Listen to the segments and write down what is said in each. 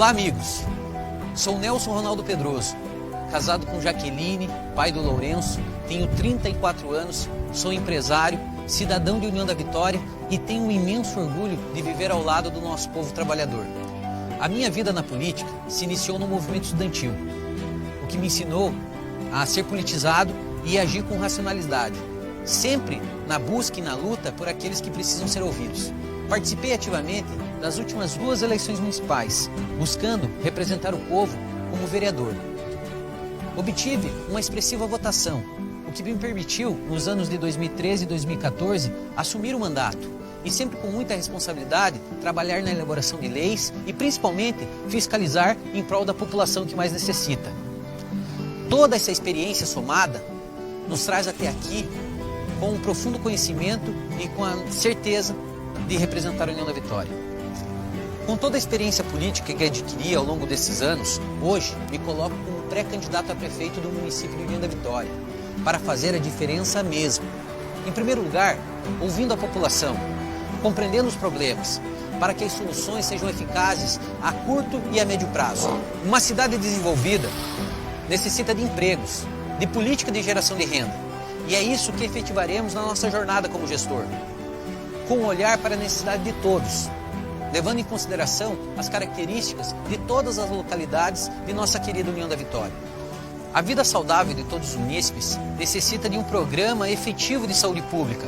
Olá, amigos. Sou Nelson Ronaldo Pedroso, casado com Jaqueline, pai do Lourenço, tenho 34 anos, sou empresário, cidadão de União da Vitória e tenho um imenso orgulho de viver ao lado do nosso povo trabalhador. A minha vida na política se iniciou no movimento estudantil, o que me ensinou a ser politizado e agir com racionalidade, sempre na busca e na luta por aqueles que precisam ser ouvidos. Participei ativamente das últimas 2 eleições municipais, buscando representar o povo como vereador. Obtive uma expressiva votação, o que me permitiu, nos anos de 2013 e 2014, assumir o mandato e sempre com muita responsabilidade trabalhar na elaboração de leis e principalmente fiscalizar em prol da população que mais necessita. Toda essa experiência somada nos traz até aqui com um profundo conhecimento e com a certeza de representar a União da Vitória. Com toda a experiência política que adquiri ao longo desses anos, hoje me coloco como pré-candidato a prefeito do município de União da Vitória, para fazer a diferença mesmo. Em primeiro lugar, ouvindo a população, compreendendo os problemas, para que as soluções sejam eficazes a curto e a médio prazo. Uma cidade desenvolvida necessita de empregos, de política de geração de renda, e é isso que efetivaremos na nossa jornada como gestor, com um olhar para a necessidade de todos, levando em consideração as características de todas as localidades de nossa querida União da Vitória. A vida saudável de todos os munícipes necessita de um programa efetivo de saúde pública,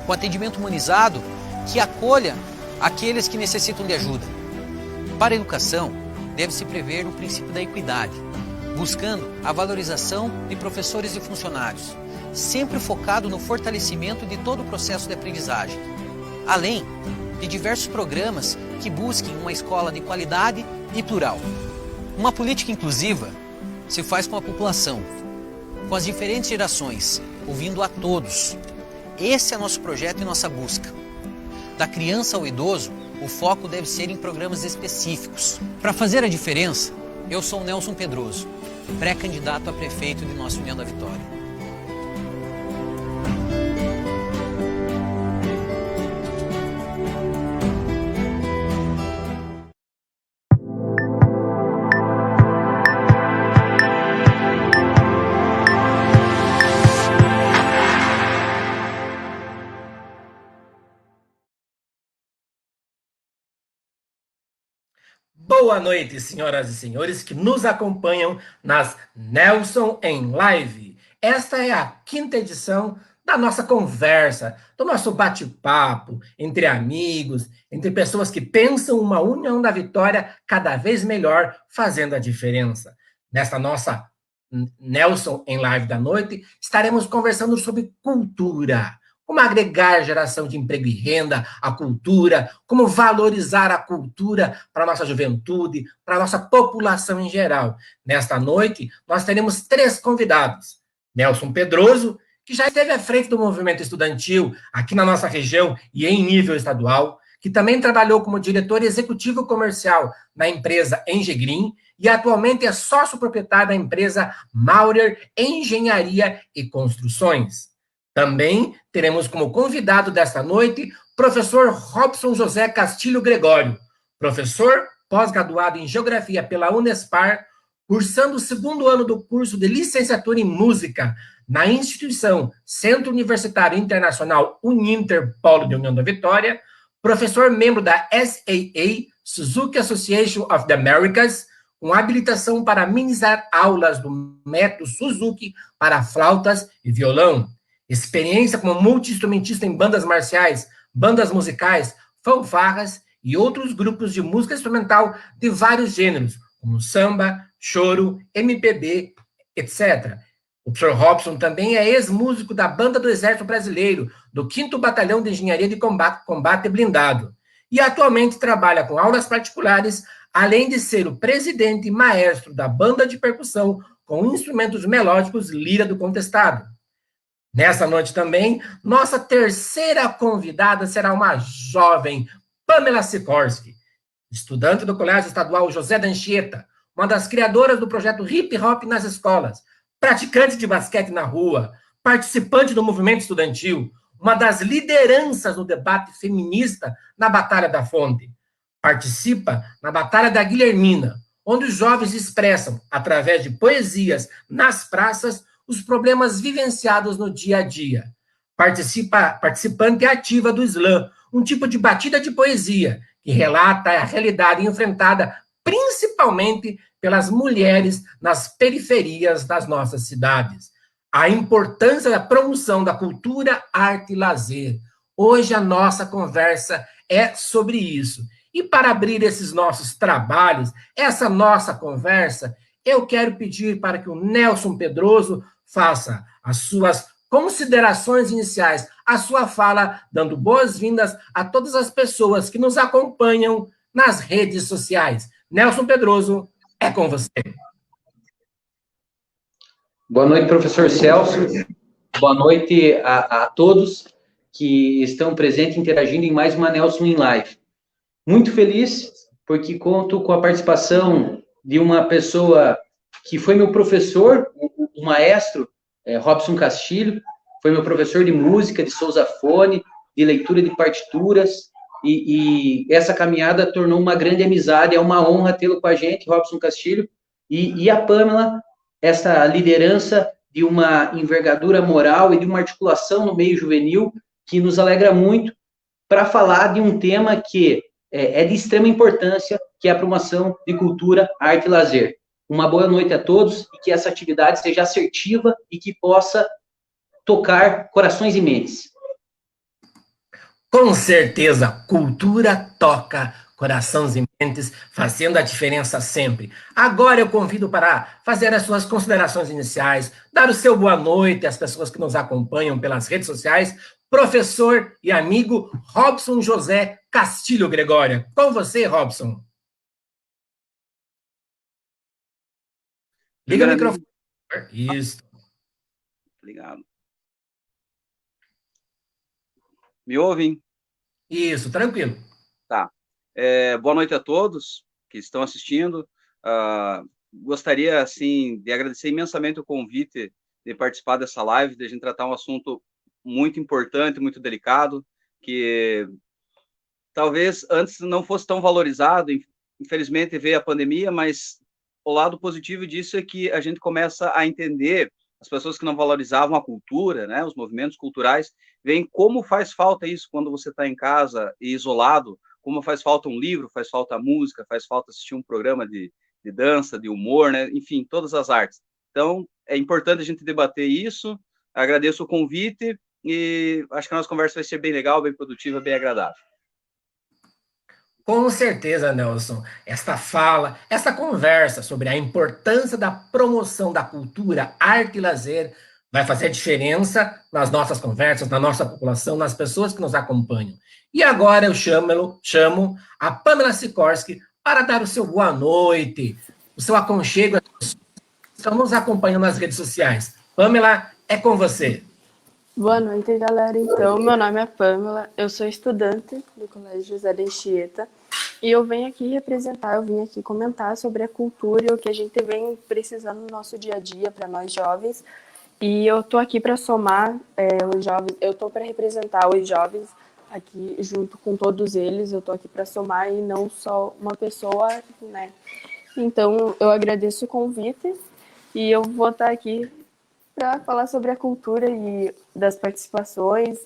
com atendimento humanizado que acolha aqueles que necessitam de ajuda. Para a educação, deve-se prever o princípio da equidade, buscando a valorização de professores e funcionários, sempre focado no fortalecimento de todo o processo de aprendizagem, além de diversos programas que busquem uma escola de qualidade e plural. Uma política inclusiva se faz com a população, com as diferentes gerações, ouvindo a todos. Esse é nosso projeto e nossa busca. Da criança ao idoso, o foco deve ser em programas específicos. Para fazer a diferença, eu sou Nelson Pedroso, pré-candidato a prefeito de nossa União da Vitória. Boa noite, senhoras e senhores que nos acompanham nas Nelson em Live. Esta é a 5ª edição da nossa conversa, do nosso bate-papo entre amigos, entre pessoas que pensam uma União da Vitória cada vez melhor, fazendo a diferença. Nesta nossa Nelson em Live da noite, estaremos conversando sobre cultura. Como agregar geração de emprego e renda à cultura, como valorizar a cultura para a nossa juventude, para a nossa população em geral. Nesta noite, nós teremos 3 convidados. Nelson Pedroso, que já esteve à frente do movimento estudantil aqui na nossa região e em nível estadual, que também trabalhou como diretor executivo comercial na empresa Engegrim e atualmente é sócio proprietário da empresa Maurer Engenharia e Construções. Também teremos como convidado desta noite professor Robson José Castilho Gregório, professor pós-graduado em Geografia pela Unespar, cursando o 2º ano do curso de licenciatura em Música na instituição Centro Universitário Internacional Uninter Polo de União da Vitória, professor membro da SAA, Suzuki Association of the Americas, com habilitação para ministrar aulas do método Suzuki para flautas e violão. Experiência como multi-instrumentista em bandas marciais, bandas musicais, fanfarras e outros grupos de música instrumental de vários gêneros, como samba, choro, MPB, etc. O professor Robson também é ex-músico da Banda do Exército Brasileiro, do 5º Batalhão de Engenharia de Combate Blindado, e atualmente trabalha com aulas particulares, além de ser o presidente e maestro da banda de percussão com instrumentos melódicos Lira do Contestado. Nessa noite também, nossa 3ª convidada será uma jovem Pamela Sikorsky, estudante do Colégio Estadual José da Anchieta, uma das criadoras do projeto Hip Hop nas escolas, praticante de basquete na rua, participante do movimento estudantil, uma das lideranças no debate feminista na Batalha da Fonte. Participa na Batalha da Guilhermina, onde os jovens expressam, através de poesias nas praças, os problemas vivenciados no dia a dia. Participante ativa do slam, um tipo de batida de poesia que relata a realidade enfrentada principalmente pelas mulheres nas periferias das nossas cidades. A importância da promoção da cultura, arte e lazer. Hoje a nossa conversa é sobre isso. E para abrir esses nossos trabalhos, essa nossa conversa, eu quero pedir para que o Nelson Pedroso faça as suas considerações iniciais, a sua fala, dando boas-vindas a todas as pessoas que nos acompanham nas redes sociais. Nelson Pedroso, é com você. Boa noite, professor Celso. Boa noite a todos que estão presentes, interagindo em mais uma Nelson em Live. Muito feliz, porque conto com a participação de uma pessoa que foi meu professor, o maestro Robson Castilho, foi meu professor de música, de sousafone, de leitura de partituras, e essa caminhada tornou uma grande amizade, é uma honra tê-lo com a gente, Robson Castilho, e a Pamela, essa liderança de uma envergadura moral e de uma articulação no meio juvenil que nos alegra muito para falar de um tema que é de extrema importância, que é a promoção de cultura, arte e lazer. Uma boa noite a todos e que essa atividade seja assertiva e que possa tocar corações e mentes. Com certeza, cultura toca corações e mentes, fazendo a diferença sempre. Agora eu convido para fazer as suas considerações iniciais, dar o seu boa noite às pessoas que nos acompanham pelas redes sociais, professor e amigo Robson José Castilho Gregório. Com você, Robson. Liga o microfone. Isso. Obrigado. Me ouvem? Isso, tranquilo. Tá. Boa noite a todos que estão assistindo. Gostaria, assim, de agradecer imensamente o convite de participar dessa live, de a gente tratar um assunto muito importante, muito delicado, que talvez antes não fosse tão valorizado. Infelizmente veio a pandemia, mas o lado positivo disso é que a gente começa a entender as pessoas que não valorizavam a cultura, né, os movimentos culturais, veem como faz falta isso quando você está em casa e isolado, como faz falta um livro, faz falta música, faz falta assistir um programa de dança, de humor, né, enfim, todas as artes. Então, é importante a gente debater isso. Agradeço o convite e acho que a nossa conversa vai ser bem legal, bem produtiva, bem agradável. Com certeza, Nelson. Esta fala, essa conversa sobre a importância da promoção da cultura, arte e lazer vai fazer diferença nas nossas conversas, na nossa população, nas pessoas que nos acompanham. E agora eu chamo a Pamela Sikorski para dar o seu boa noite, o seu aconchego às pessoas que estão nos acompanhando nas redes sociais. Pamela, é com você. Boa noite, galera. Então, meu nome é Pamela, eu sou estudante do Colégio José de Anchieta e eu vim aqui comentar sobre a cultura e o que a gente vem precisando no nosso dia a dia para nós jovens. E eu tô aqui para somar os jovens, eu tô para representar os jovens aqui junto com todos eles, eu tô aqui para somar e não só uma pessoa, né? Então, eu agradeço o convite e eu vou estar aqui para falar sobre a cultura e das participações,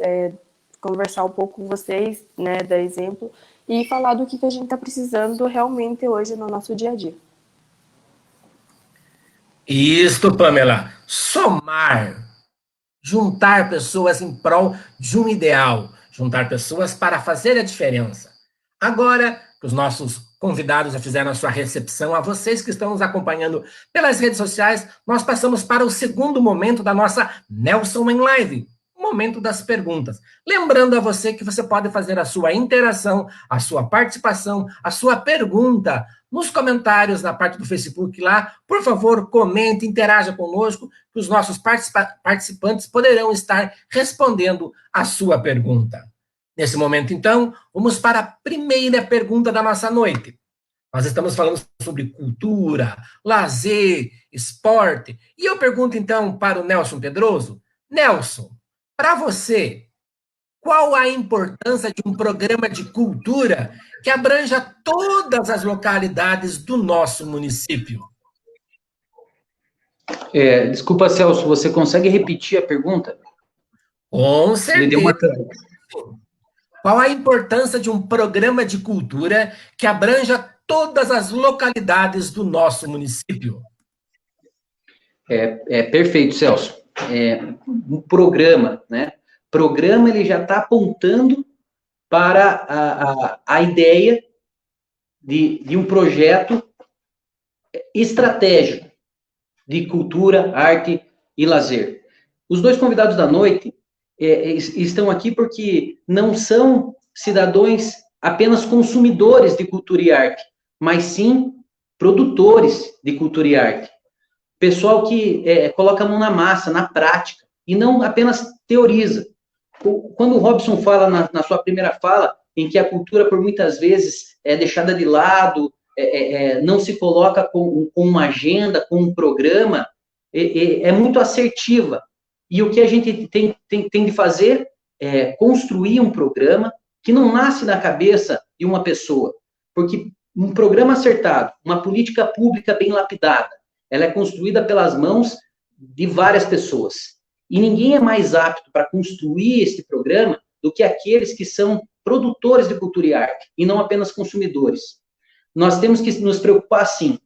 conversar um pouco com vocês, né, dar exemplo, e falar do que a gente está precisando realmente hoje no nosso dia a dia. Isto, Pamela, somar, juntar pessoas em prol de um ideal, juntar pessoas para fazer a diferença. Agora que os nossos convidados já fizeram a sua recepção, a vocês que estão nos acompanhando pelas redes sociais, nós passamos para o segundo momento da nossa Nelson em Live, o momento das perguntas. Lembrando a você que você pode fazer a sua interação, a sua participação, a sua pergunta nos comentários na parte do Facebook lá. Por favor, comente, interaja conosco, que os nossos participantes poderão estar respondendo a sua pergunta. Nesse momento, então, vamos para a primeira pergunta da nossa noite. Nós estamos falando sobre cultura, lazer, esporte. E eu pergunto, então, para o Nelson Pedroso. Nelson, para você, qual a importância de um programa de cultura que abranja todas as localidades do nosso município? Desculpa, Celso, você consegue repetir a pergunta? Com Ele deu uma... certeza. Qual a importância de um programa de cultura que abranja todas as localidades do nosso município? Perfeito, Celso. Um programa, né? Programa, ele já está apontando para a ideia de um projeto estratégico de cultura, arte e lazer. Os dois convidados da noite estão aqui porque não são cidadãos apenas consumidores de cultura e arte, mas sim produtores de cultura e arte. Pessoal que coloca a mão na massa, na prática, e não apenas teoriza. Quando o Robson fala na sua primeira fala, em que a cultura, por muitas vezes, é deixada de lado, não se coloca com uma agenda, com um programa, é muito assertiva. E o que a gente tem de fazer é construir um programa que não nasce na cabeça de uma pessoa, porque um programa acertado, uma política pública bem lapidada, ela é construída pelas mãos de várias pessoas. E ninguém é mais apto para construir esse programa do que aqueles que são produtores de cultura e arte, e não apenas consumidores. Nós temos que nos preocupar, sim.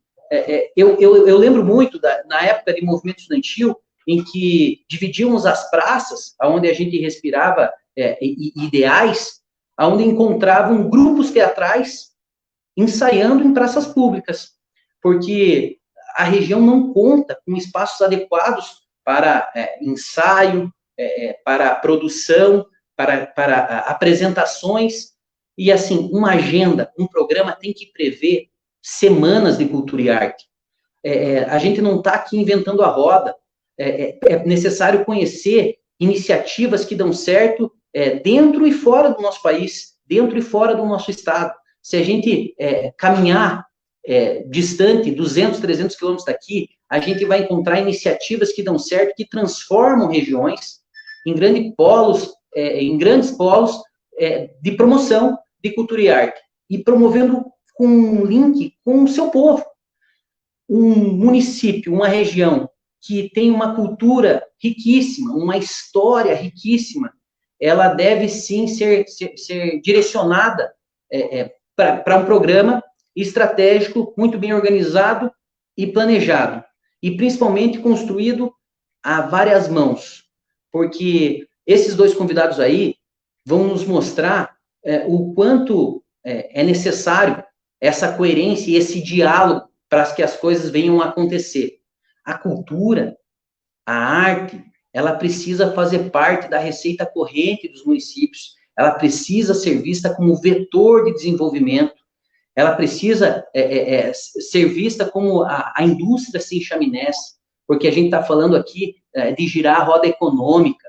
Eu lembro muito, na época de movimento estudantil, em que dividíamos as praças, onde a gente respirava ideais, onde encontravam grupos teatrais ensaiando em praças públicas, porque a região não conta com espaços adequados para ensaio, para produção, para apresentações, e assim, uma agenda, um programa tem que prever semanas de cultura e arte. A gente não está aqui inventando a roda, é necessário conhecer iniciativas que dão certo dentro e fora do nosso país, dentro e fora do nosso estado. Se a gente caminhar distante, 200, 300 quilômetros daqui, a gente vai encontrar iniciativas que dão certo, que transformam regiões em grandes polos de promoção de cultura e arte, e promovendo com um link com o seu povo. Um município, uma região que tem uma cultura riquíssima, uma história riquíssima, ela deve sim ser direcionada para um programa estratégico, muito bem organizado e planejado, e principalmente construído a várias mãos, porque esses dois convidados aí vão nos mostrar o quanto é necessário essa coerência e esse diálogo para que as coisas venham a acontecer. A cultura, a arte, ela precisa fazer parte da receita corrente dos municípios, ela precisa ser vista como vetor de desenvolvimento, ela precisa ser vista como a indústria sem chaminés, porque a gente está falando aqui de girar a roda econômica.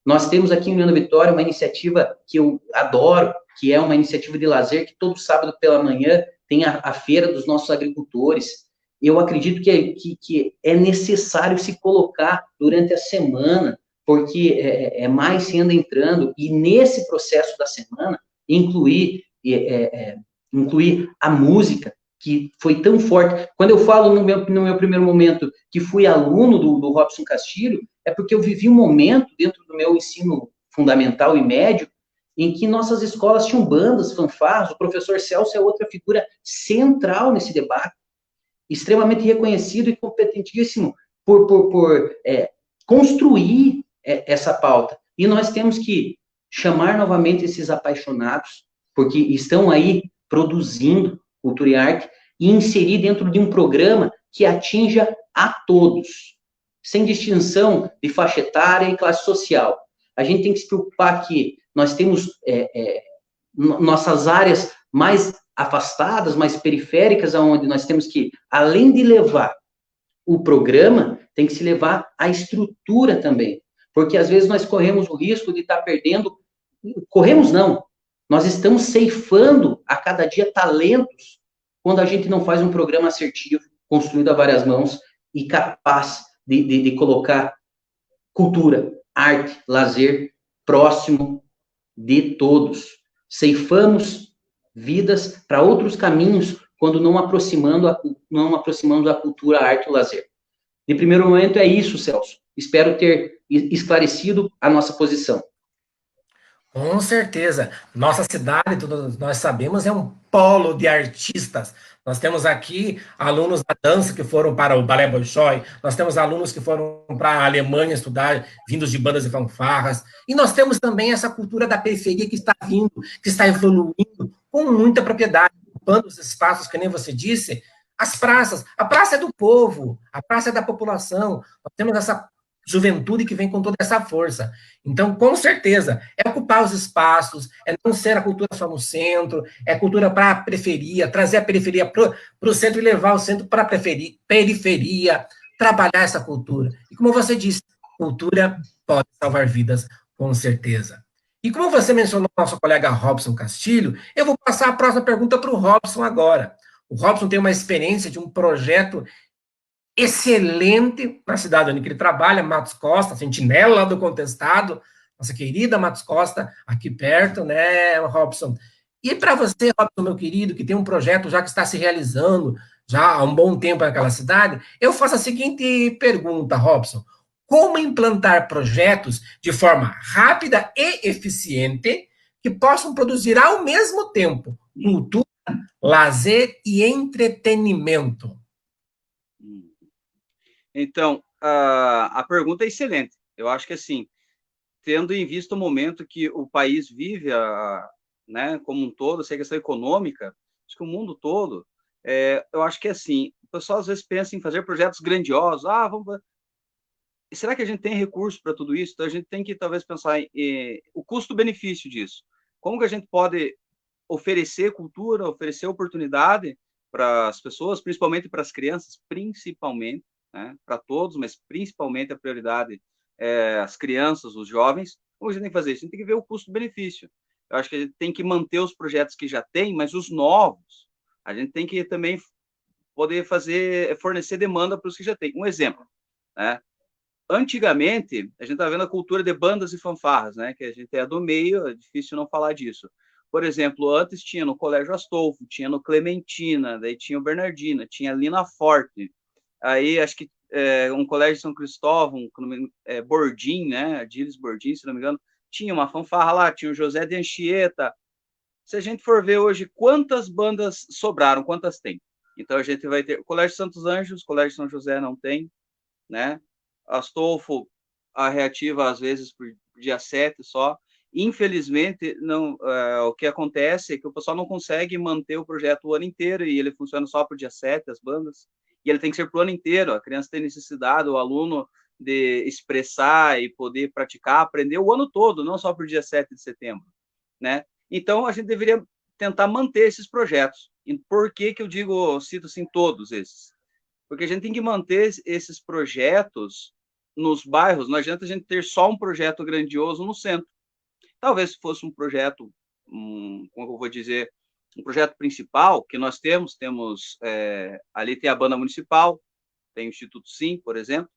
Nós temos aqui em União da Vitória uma iniciativa que eu adoro, que é uma iniciativa de lazer, que todo sábado pela manhã tem a feira dos nossos agricultores. Eu acredito que é necessário se colocar durante a semana, porque é mais renda entrando, e nesse processo da semana, incluir a música, que foi tão forte. Quando eu falo no meu primeiro momento que fui aluno do Robson Castilho, é porque eu vivi um momento dentro do meu ensino fundamental e médio, em que nossas escolas tinham bandas, fanfarras, o professor Celso é outra figura central nesse debate, extremamente reconhecido e competentíssimo por construir essa pauta. E nós temos que chamar novamente esses apaixonados, porque estão aí produzindo cultura e arte, e inserir dentro de um programa que atinja a todos, sem distinção de faixa etária e classe social. A gente tem que se preocupar que nós temos nossas áreas mais afastadas, mais periféricas, onde nós temos que, além de levar o programa, tem que se levar a estrutura também, porque às vezes nós corremos o risco de estar perdendo, nós estamos ceifando a cada dia talentos quando a gente não faz um programa assertivo, construído a várias mãos e capaz de colocar cultura, arte, lazer próximo de todos. Ceifamos vidas para outros caminhos quando não aproximando a cultura, a arte e o lazer. De primeiro momento é isso, Celso. Espero ter esclarecido a nossa posição. Com certeza. Nossa cidade, todos nós sabemos, é um polo de artistas. Nós temos aqui alunos da dança que foram para o Balé Bolshoi, nós temos alunos que foram para a Alemanha estudar, vindos de bandas e fanfarras, e nós temos também essa cultura da periferia que está vindo, que está evoluindo com muita propriedade, ocupando os espaços, que nem você disse, as praças. A praça é do povo, a praça é da população. Nós temos essa juventude que vem com toda essa força. Então, com certeza, é ocupar os espaços, é não ser a cultura só no centro, é cultura para a periferia, trazer a periferia para o centro e levar o centro para a periferia, trabalhar essa cultura. E como você disse, cultura pode salvar vidas, com certeza. E como você mencionou o nosso colega Robson Castilho, eu vou passar a próxima pergunta para o Robson agora. O Robson tem uma experiência de um projeto excelente na cidade onde ele trabalha, Matos Costa, sentinela do contestado, nossa querida Matos Costa, aqui perto, né, Robson? E para você, Robson, meu querido, que tem um projeto já que está se realizando já há um bom tempo naquela cidade, eu faço a seguinte pergunta, Robson: como implantar projetos de forma rápida e eficiente que possam produzir ao mesmo tempo cultura, lazer e entretenimento? Então, a pergunta é excelente. Eu acho que, assim, tendo em vista o momento que o país vive, né, como um todo, essa questão econômica, acho que o mundo todo, eu acho que, assim, o pessoal às vezes pensa em fazer projetos grandiosos. Vamos... Será que a gente tem recurso para tudo isso? Então, a gente tem que, talvez, pensar em o custo-benefício disso. Como que a gente pode oferecer cultura, oferecer oportunidade para as pessoas, principalmente para as crianças, principalmente, né, para todos, mas principalmente a prioridade as crianças, os jovens. Como a gente tem que fazer isso? A gente tem que ver o custo-benefício. Eu acho que a gente tem que manter os projetos que já tem, mas os novos, a gente tem que também poder fornecer demanda para os que já tem. Um exemplo, né? Antigamente, a gente está vendo a cultura de bandas e fanfarras, né? Que a gente é do meio, é difícil não falar disso. Por exemplo, antes tinha no Colégio Astolfo, tinha no Clementina, daí tinha o Bernardina, tinha Lina Forte, aí acho que um colégio de São Cristóvão, Bordim, né? Adílis Bordim, se não me engano, tinha uma fanfarra lá, tinha o José de Anchieta. Se a gente for ver hoje quantas bandas sobraram, quantas tem? Então a gente vai ter o Colégio Santos Anjos, o Colégio São José não tem, né? Astolfo, a reativa às vezes por dia 7 só. Infelizmente, não, o que acontece é que o pessoal não consegue manter o projeto o ano inteiro e ele funciona só por dia 7, as bandas. E ele tem que ser para o ano inteiro. A criança tem necessidade, o aluno, de expressar e poder praticar, aprender o ano todo, não só por dia 7 de setembro, né? Então, a gente deveria tentar manter esses projetos. E por que eu cito assim todos esses? Porque a gente tem que manter esses projetos nos bairros. Não adianta a gente ter só um projeto grandioso no centro. Talvez se fosse um projeto, como eu vou dizer, um projeto principal que nós temos ali tem a banda municipal, tem o Instituto Sim, por exemplo,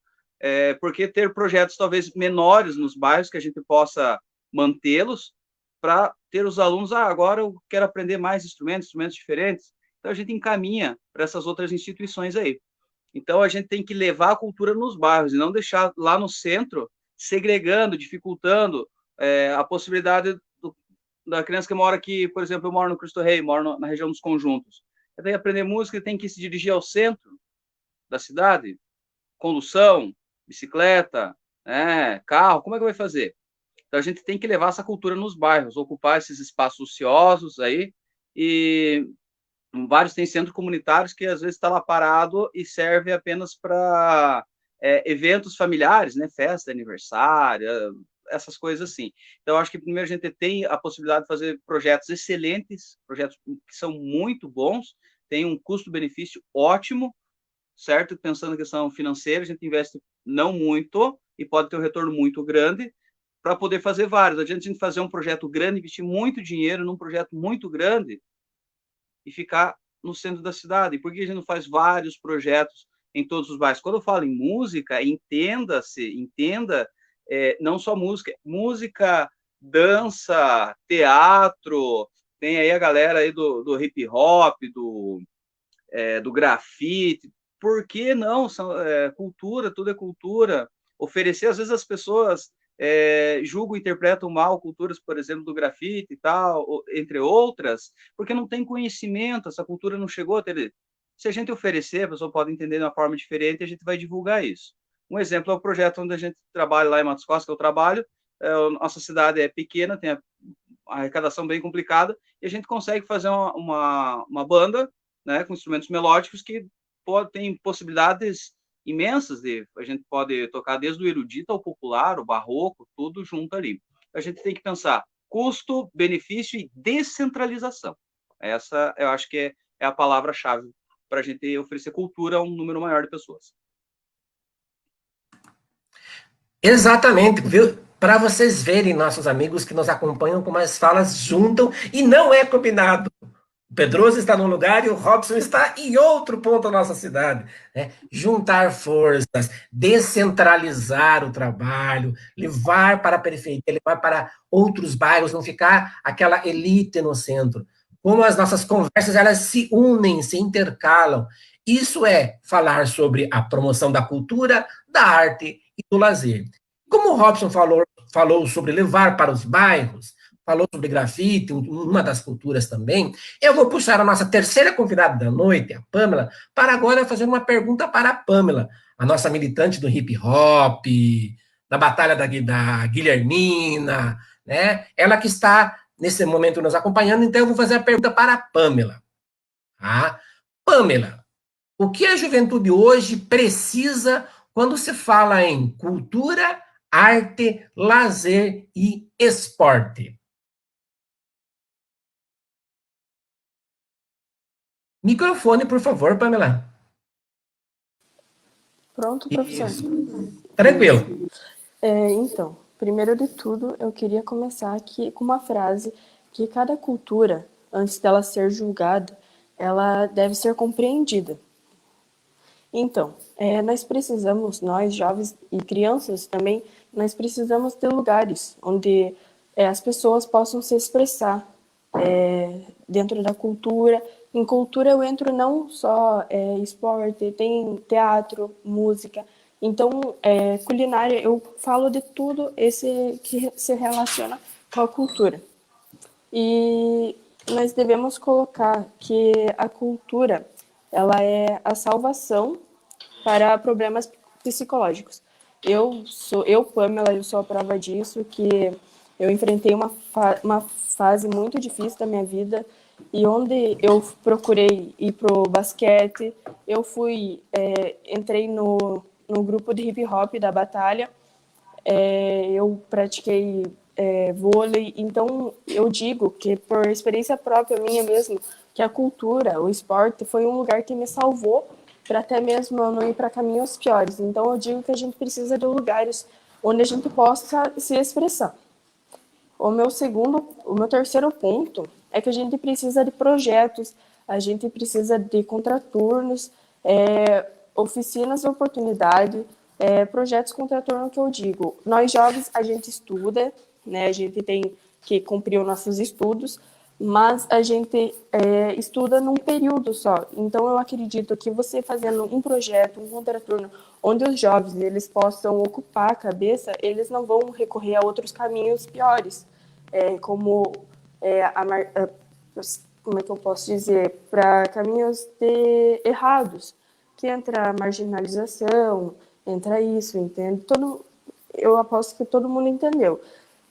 porque ter projetos talvez menores nos bairros que a gente possa mantê-los para ter os alunos, agora eu quero aprender mais instrumentos diferentes, então a gente encaminha para essas outras instituições aí. Então a gente tem que levar a cultura nos bairros e não deixar lá no centro segregando, dificultando a possibilidade da criança que mora aqui, por exemplo, eu moro no Cristo Rei, moro na região dos Conjuntos. Ele tem que aprender música, ele tem que se dirigir ao centro da cidade, condução, bicicleta, carro, como é que vai fazer? Então a gente tem que levar essa cultura nos bairros, ocupar esses espaços ociosos aí, e vários têm centros comunitários que às vezes está lá parado e serve apenas para eventos familiares, né, festa, aniversário, essas coisas assim. Então, acho que primeiro a gente tem a possibilidade de fazer projetos excelentes, projetos que são muito bons, tem um custo-benefício ótimo, certo? Pensando na questão financeira, a gente investe não muito e pode ter um retorno muito grande para poder fazer vários. Não adianta a gente fazer um projeto grande, investir muito dinheiro num projeto muito grande e ficar no centro da cidade. Por que a gente não faz vários projetos em todos os bairros? Quando eu falo em música, entenda não só música dança, teatro, tem aí a galera aí do hip hop, do grafite. Por que não? Cultura, tudo é cultura. Oferecer, às vezes as pessoas julgam, interpretam mal culturas, por exemplo, do grafite e tal, entre outras, porque não tem conhecimento, essa cultura não chegou a ter. Se a gente oferecer, a pessoa pode entender de uma forma diferente, a gente vai divulgar isso. Um exemplo é o projeto onde a gente trabalha lá em Matos Costa, que eu trabalho. Nossa cidade é pequena, tem a arrecadação bem complicada, e a gente consegue fazer uma banda, né, com instrumentos melódicos que tem possibilidades imensas a gente pode tocar desde o erudito ao popular, o barroco, tudo junto ali. A gente tem que pensar custo, benefício e descentralização. Essa, eu acho que é a palavra-chave para a gente oferecer cultura a um número maior de pessoas. Exatamente, viu? Para vocês verem, nossos amigos que nos acompanham, como as falas juntam e não é combinado. O Pedroso está num lugar e o Robson está em outro ponto da nossa cidade. Né? Juntar forças, descentralizar o trabalho, levar para a periferia, levar para outros bairros, não ficar aquela elite no centro. Como as nossas conversas, elas se unem, se intercalam. Isso é falar sobre a promoção da cultura, da arte e do lazer. Como o Robson falou sobre levar para os bairros, falou sobre grafite, uma das culturas também, eu vou puxar a nossa terceira convidada da noite, a Pamela, para agora fazer uma pergunta para a Pamela, a nossa militante do hip hop, da batalha da Guilhermina, né? Ela que está nesse momento nos acompanhando, então eu vou fazer a pergunta para a Pamela. Tá? Pamela, o que a juventude hoje precisa quando se fala em cultura, arte, lazer e esporte? Microfone, por favor, Pamela. Pronto, professor? Tranquilo. Então, primeiro de tudo, eu queria começar aqui com uma frase que cada cultura, antes dela ser julgada, ela deve ser compreendida. Então, nós precisamos, nós jovens e crianças também, nós precisamos ter lugares onde as pessoas possam se expressar dentro da cultura. Em cultura eu entro não só esporte, tem teatro, música. Então, culinária, eu falo de tudo esse que se relaciona com a cultura. E nós devemos colocar que a cultura, ela é a salvação para problemas psicológicos. Pamela, eu sou a prova disso, que eu enfrentei uma fase muito difícil da minha vida e onde eu procurei ir pro basquete, eu entrei no grupo de hip hop da batalha, eu pratiquei vôlei, então eu digo que por experiência própria minha mesmo, que a cultura, o esporte foi um lugar que me salvou para até mesmo eu não ir para caminhos piores. Então eu digo que a gente precisa de lugares onde a gente possa se expressar. O meu terceiro ponto é que a gente precisa de projetos, a gente precisa de contraturnos, oficinas de oportunidade, projetos contraturno que eu digo. Nós jovens, a gente estuda, né? A gente tem que cumprir os nossos estudos, mas a gente estuda num período só. Então, eu acredito que você fazendo um projeto, um contraturno, onde os jovens eles possam ocupar a cabeça, eles não vão recorrer a outros caminhos piores, como como é que eu posso dizer, para caminhos errados, que entra a marginalização, entra isso, entende? Eu aposto que todo mundo entendeu.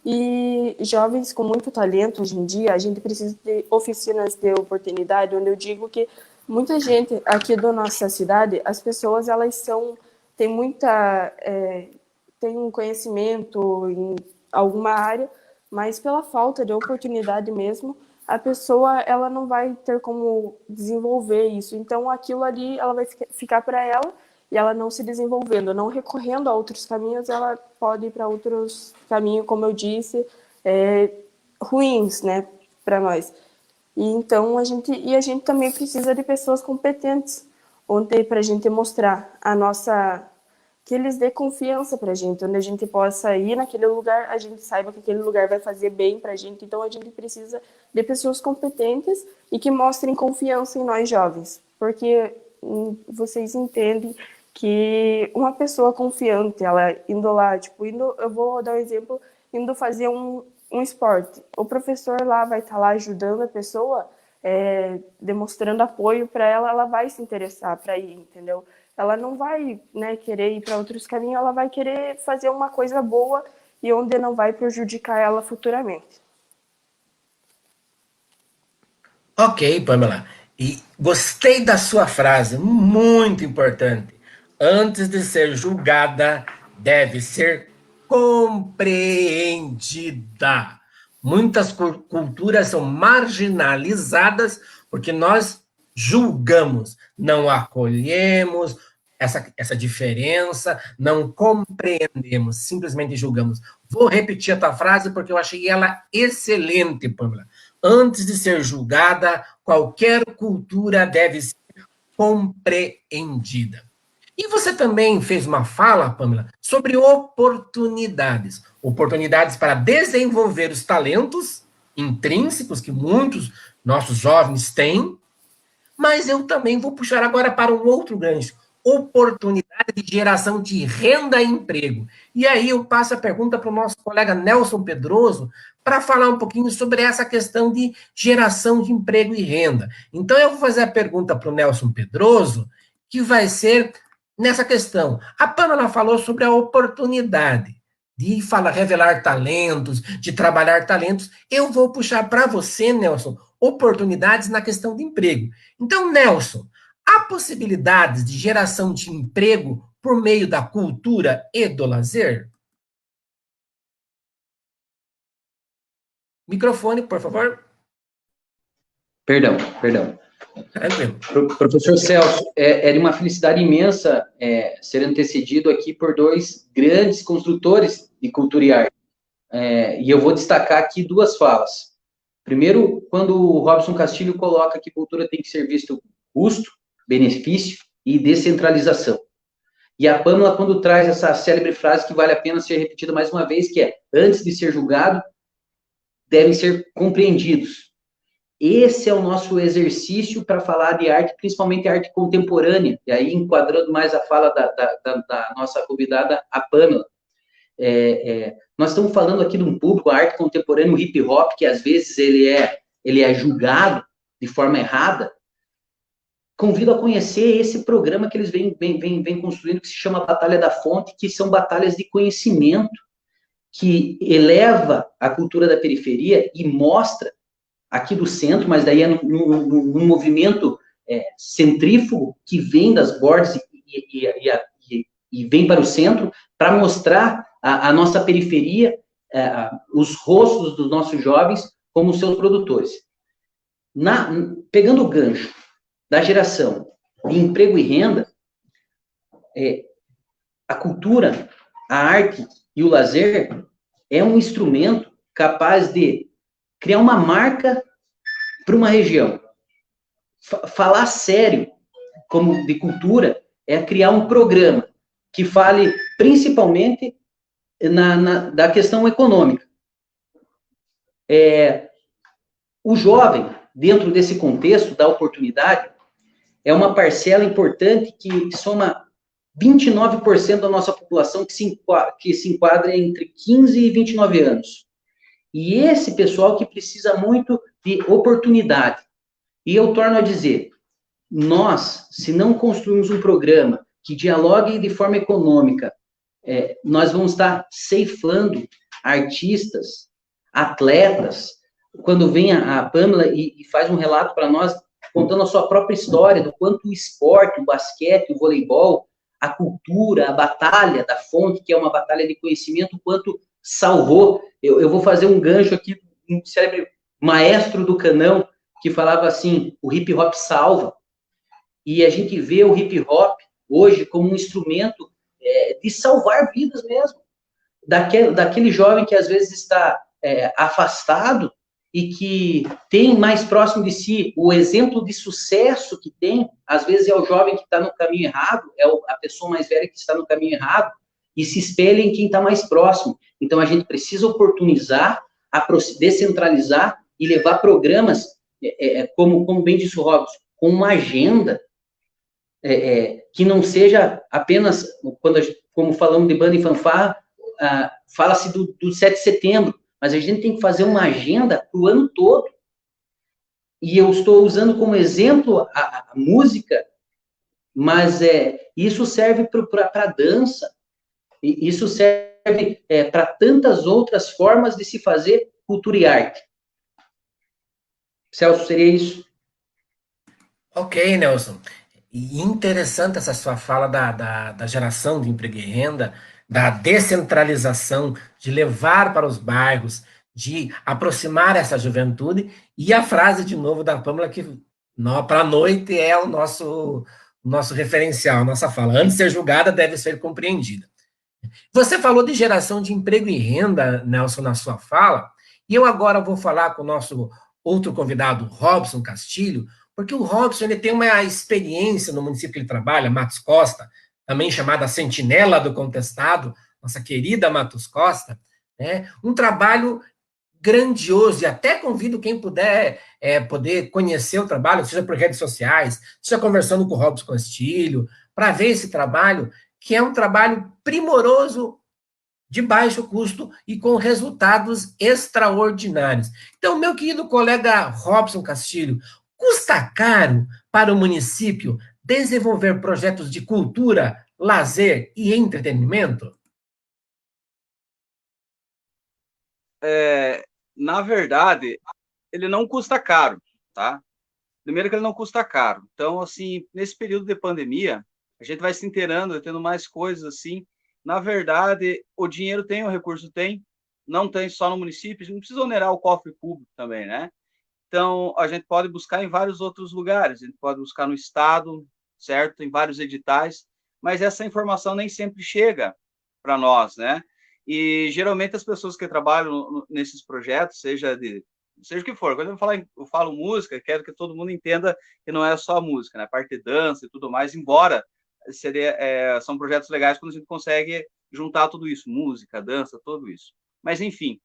E jovens com muito talento hoje em dia, a gente precisa de oficinas de oportunidade, onde eu digo que muita gente aqui da nossa cidade, as pessoas elas têm tem um conhecimento em alguma área, mas pela falta de oportunidade mesmo, a pessoa ela não vai ter como desenvolver isso. Então aquilo ali ela vai ficar para ela e ela não se desenvolvendo, não recorrendo a outros caminhos, ela pode ir para outros caminhos, como eu disse, ruins, né, para nós. E então a gente também precisa de pessoas competentes, onde para a gente mostrar a nossa que eles dê confiança pra gente, onde a gente possa ir naquele lugar, a gente saiba que aquele lugar vai fazer bem pra gente, então a gente precisa de pessoas competentes e que mostrem confiança em nós jovens, porque vocês entendem que uma pessoa confiante, ela indo lá, tipo, eu vou dar um exemplo, indo fazer um esporte, o professor lá vai estar lá ajudando a pessoa, demonstrando apoio para ela, ela vai se interessar para ir, entendeu? Ela não vai, né, querer ir para outros caminhos, ela vai querer fazer uma coisa boa e onde não vai prejudicar ela futuramente. Ok, Pamela. E gostei da sua frase, muito importante. Antes de ser julgada, deve ser compreendida. Muitas culturas são marginalizadas porque nós julgamos, não acolhemos essa diferença, não compreendemos, simplesmente julgamos. Vou repetir a tua frase porque eu achei ela excelente, Pamela. Antes de ser julgada, qualquer cultura deve ser compreendida. E você também fez uma fala, Pamela, sobre oportunidades. Oportunidades para desenvolver os talentos intrínsecos que muitos nossos jovens têm, mas eu também vou puxar agora para um outro gancho. Oportunidade de geração de renda e emprego. E aí eu passo a pergunta para o nosso colega Nelson Pedroso para falar um pouquinho sobre essa questão de geração de emprego e renda. Então eu vou fazer a pergunta para o Nelson Pedroso, que vai ser nessa questão. A Pamela falou sobre a oportunidade de revelar talentos, de trabalhar talentos. Eu vou puxar para você, Nelson, oportunidades na questão de emprego. Então, Nelson, há possibilidades de geração de emprego por meio da cultura e do lazer? Microfone, por favor. Perdão. Tranquilo. Professor Celso, é de uma felicidade imensa ser antecedido aqui por dois grandes construtores de cultura e arte. E eu vou destacar aqui duas falas. Primeiro, quando o Robson Castilho coloca que cultura tem que ser visto custo, benefício e descentralização. E a Pamela, quando traz essa célebre frase que vale a pena ser repetida mais uma vez, que é, antes de ser julgado, devem ser compreendidos. Esse é o nosso exercício para falar de arte, principalmente arte contemporânea, e aí enquadrando mais a fala da nossa convidada, a Pamela. Nós estamos falando aqui de um público, a arte contemporânea, o hip hop, que às vezes ele é julgado de forma errada. Convido a conhecer esse programa que eles vêm construindo, que se chama Batalha da Fonte, que são batalhas de conhecimento, que eleva a cultura da periferia e mostra aqui do centro, mas daí é num movimento centrífugo que vem das bordas e vem para o centro para mostrar a nossa periferia, os rostos dos nossos jovens como seus produtores. Pegando o gancho da geração de emprego e renda, a cultura, a arte e o lazer é um instrumento capaz de criar uma marca para uma região. Falar sério, como de cultura, é criar um programa que fale principalmente da questão econômica. O jovem, dentro desse contexto da oportunidade, é uma parcela importante que soma 29% da nossa população que se enquadra entre 15 e 29 anos. E esse pessoal que precisa muito de oportunidade. E eu torno a dizer, nós, se não construirmos um programa que dialogue de forma econômica, nós vamos estar ceifando artistas, atletas. Quando vem a Pamela e faz um relato para nós, contando a sua própria história, do quanto o esporte, o basquete, o voleibol, a cultura, a batalha da fonte, que é uma batalha de conhecimento, o quanto salvou. Eu vou fazer um gancho aqui, um célebre maestro do canão, que falava assim, o hip hop salva. E a gente vê o hip hop hoje como um instrumento de salvar vidas mesmo. Daquele jovem que às vezes está afastado e que tem mais próximo de si o exemplo de sucesso que tem, às vezes é o jovem que está no caminho errado, é a pessoa mais velha que está no caminho errado, e se espelha em quem está mais próximo. Então, a gente precisa oportunizar, descentralizar e levar programas, como bem disse o Robson, com uma agenda que não seja apenas, como falamos de banda e fanfarra, fala-se do 7 de setembro, mas a gente tem que fazer uma agenda para o ano todo. E eu estou usando como exemplo a música, mas isso serve para a dança, e isso serve para tantas outras formas de se fazer cultura e arte. Celso, seria isso? Ok, Nelson. E interessante essa sua fala da geração de emprego e renda, da descentralização, de levar para os bairros, de aproximar essa juventude, e a frase, de novo, da Pâmela, que para a noite é o nosso referencial, a nossa fala. Antes de ser julgada, deve ser compreendida. Você falou de geração de emprego e renda, Nelson, na sua fala, e eu agora vou falar com o nosso outro convidado, Robson Castilho, porque o Robson ele tem uma experiência no município que ele trabalha, Matos Costa, também chamada Sentinela do Contestado, nossa querida Matos Costa, né? Um trabalho grandioso, e até convido quem puder poder conhecer o trabalho, seja por redes sociais, seja conversando com o Robson Castilho, para ver esse trabalho, que é um trabalho primoroso, de baixo custo e com resultados extraordinários. Então, meu querido colega Robson Castilho, custa caro para o município desenvolver projetos de cultura, lazer e entretenimento? Na verdade, ele não custa caro, tá? Primeiro que ele não custa caro. Então, assim, nesse período de pandemia, a gente vai se inteirando, tendo mais coisas assim. Na verdade, o dinheiro tem, o recurso tem, não tem só no município, a gente não precisa onerar o cofre público também, né? Então, a gente pode buscar em vários outros lugares, a gente pode buscar no Estado, certo? Em vários editais, mas essa informação nem sempre chega para nós, né? E, geralmente, as pessoas que trabalham nesses projetos, seja o que for, quando eu falo música, quero que todo mundo entenda que não é só música, né? A parte de dança e tudo mais, embora são projetos legais quando a gente consegue juntar tudo isso, música, dança, tudo isso. Mas, enfim,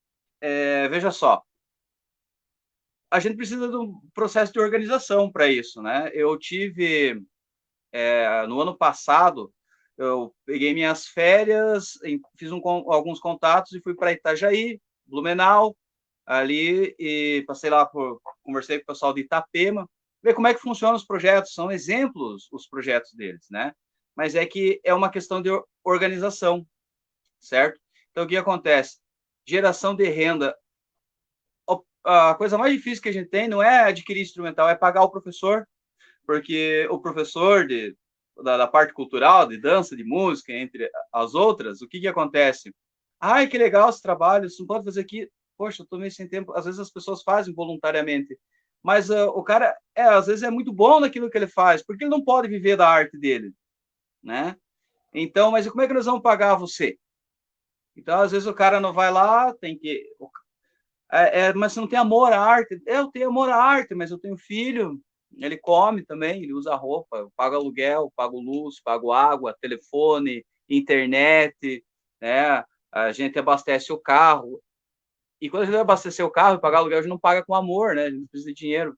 veja só, a gente precisa de um processo de organização para isso, né? Eu tive, no ano passado, eu peguei minhas férias, fiz alguns contatos e fui para Itajaí, Blumenau, ali, e passei lá, conversei com o pessoal de Itapema, ver como é que funcionam os projetos, são exemplos os projetos deles, né? Mas é que é uma questão de organização, certo? Então, o que acontece? Geração de renda. A coisa mais difícil que a gente tem não é adquirir instrumental, é pagar o professor, porque o professor da parte cultural, de dança, de música, entre as outras, o que acontece? Ai, que legal esse trabalho, você não pode fazer aqui. Poxa, eu tô meio sem tempo. Às vezes as pessoas fazem voluntariamente, mas o cara, às vezes é muito bom naquilo que ele faz, porque ele não pode viver da arte dele, né? Então, mas como é que nós vamos pagar você? Então, às vezes o cara não vai lá, tem que... mas você não tem amor à arte. Eu tenho amor à arte, mas eu tenho filho, ele come também, ele usa roupa, eu pago aluguel, pago luz, pago água, telefone, internet, né? A gente abastece o carro. E quando a gente vai abastecer o carro e pagar aluguel, a gente não paga com amor, né? A gente precisa de dinheiro.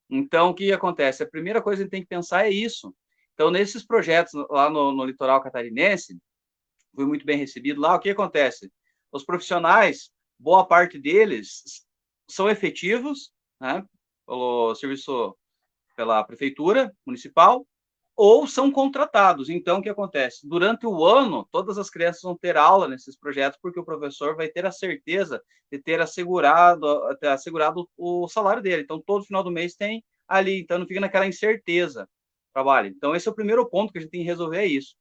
Então, o que acontece? A primeira coisa que a gente tem que pensar é isso. Então, nesses projetos lá no litoral catarinense, fui muito bem recebido lá. O que acontece? Os profissionais, boa parte deles são efetivos, né, pela prefeitura municipal, ou são contratados. Então, o que acontece? Durante o ano, todas as crianças vão ter aula nesses projetos, porque o professor vai ter a certeza de ter assegurado o salário dele. Então, todo final do mês tem ali, então não fica naquela incerteza trabalho. Então, esse é o primeiro ponto que a gente tem que resolver, é isso,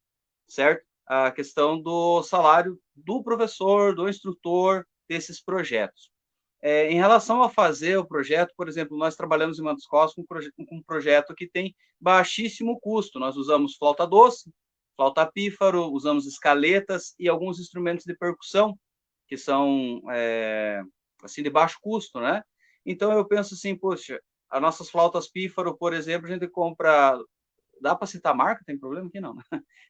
certo? A questão do salário do professor, do instrutor desses projetos. Em relação a fazer o projeto, por exemplo, nós trabalhamos em Matos Costa com um projeto que tem baixíssimo custo. Nós usamos flauta doce, flauta pífaro, usamos escaletas e alguns instrumentos de percussão que são assim de baixo custo, né? Então eu penso assim, poxa, as nossas flautas pífaro, por exemplo, a gente compra, dá para citar marca? Tem problema aqui não, né?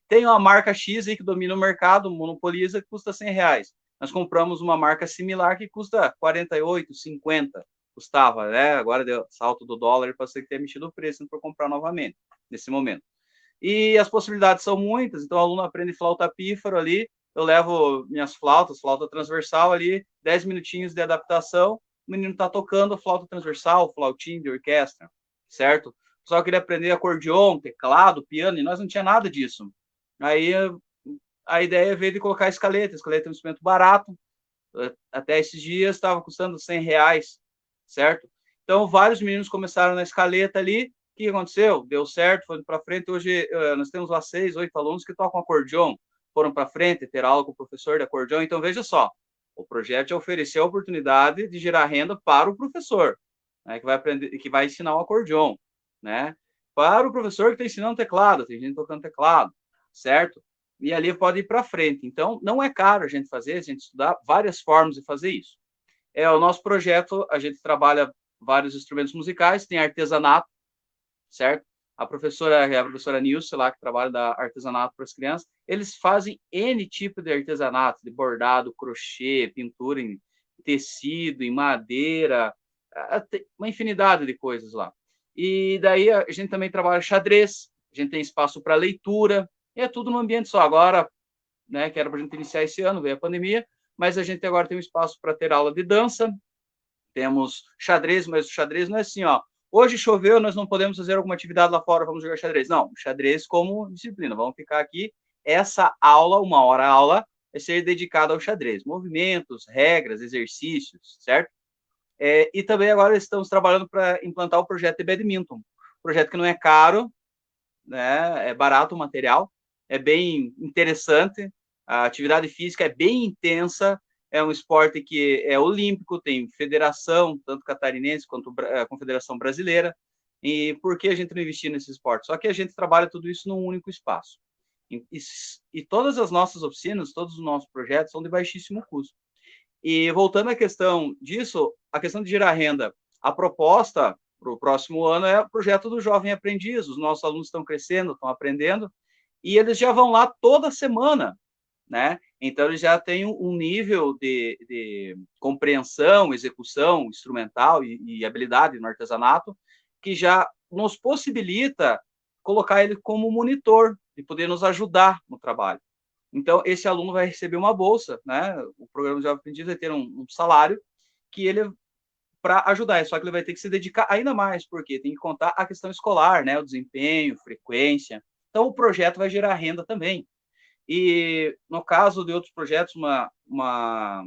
Tem uma marca X aí que domina o mercado, monopoliza, que custa R$100. Nós compramos uma marca similar que custa 48, 50, custava, né? Agora deu salto do dólar para você ter mexido o preço para comprar novamente, nesse momento. E as possibilidades são muitas, então o aluno aprende flauta pífaro ali, eu levo minhas flautas, flauta transversal ali, 10 minutinhos de adaptação, o menino está tocando flauta transversal, flautim de orquestra, certo? O pessoal queria aprender acordeon, teclado, piano, e nós não tinha nada disso. Aí a ideia veio de colocar escaleta é um instrumento barato, até esses dias estava custando R$100, certo? Então vários meninos começaram na escaleta ali, o que aconteceu? Deu certo, foi para frente. Hoje nós temos lá 6, 8 alunos que tocam acordeon, foram para frente, ter aula com o professor de acordeon. Então veja só, o projeto já ofereceu a oportunidade de gerar renda para o professor, né, que vai aprender, que vai ensinar o acordeon, né? Para o professor que está ensinando teclado, tem gente tocando teclado, certo? E ali pode ir para frente. Então não é caro a gente fazer, a gente estudar várias formas de fazer isso. O nosso projeto, a gente trabalha vários instrumentos musicais, tem artesanato, certo? A professora Nilce, lá que trabalha da artesanato para as crianças, eles fazem N tipo de artesanato, de bordado, crochê, pintura em tecido, em madeira, uma infinidade de coisas lá. E daí a gente também trabalha xadrez, a gente tem espaço para leitura, e é tudo no ambiente só. Agora, né, que era para a gente iniciar esse ano, veio a pandemia, mas a gente agora tem um espaço para ter aula de dança, temos xadrez, mas o xadrez não é assim, ó, hoje choveu, nós não podemos fazer alguma atividade lá fora, vamos jogar xadrez. Não, xadrez como disciplina. Vamos ficar aqui. Essa aula, 1 hora aula, vai ser dedicada ao xadrez. Movimentos, regras, exercícios, certo? E também agora estamos trabalhando para implantar o projeto de badminton. Projeto que não é caro, né? É barato o material, é bem interessante. A atividade física é bem intensa, é um esporte que é olímpico, tem federação, tanto catarinense quanto a Confederação Brasileira. E por que a gente não investir nesse esporte? Só que a gente trabalha tudo isso num único espaço. E todas as nossas oficinas, todos os nossos projetos são de baixíssimo custo. E voltando à questão disso, a questão de gerar renda, a proposta para o próximo ano é o projeto do Jovem Aprendiz. Os nossos alunos estão crescendo, estão aprendendo, e eles já vão lá toda semana, né? Então, eles já têm um nível de compreensão, execução instrumental e habilidade no artesanato que já nos possibilita colocar ele como monitor e poder nos ajudar no trabalho. Então, esse aluno vai receber uma bolsa, né? O programa de Jovem Aprendiz vai ter um salário que ele para ajudar, só que ele vai ter que se dedicar ainda mais, porque tem que contar a questão escolar, né? O desempenho, frequência. Então, o projeto vai gerar renda também. E, no caso de outros projetos, uma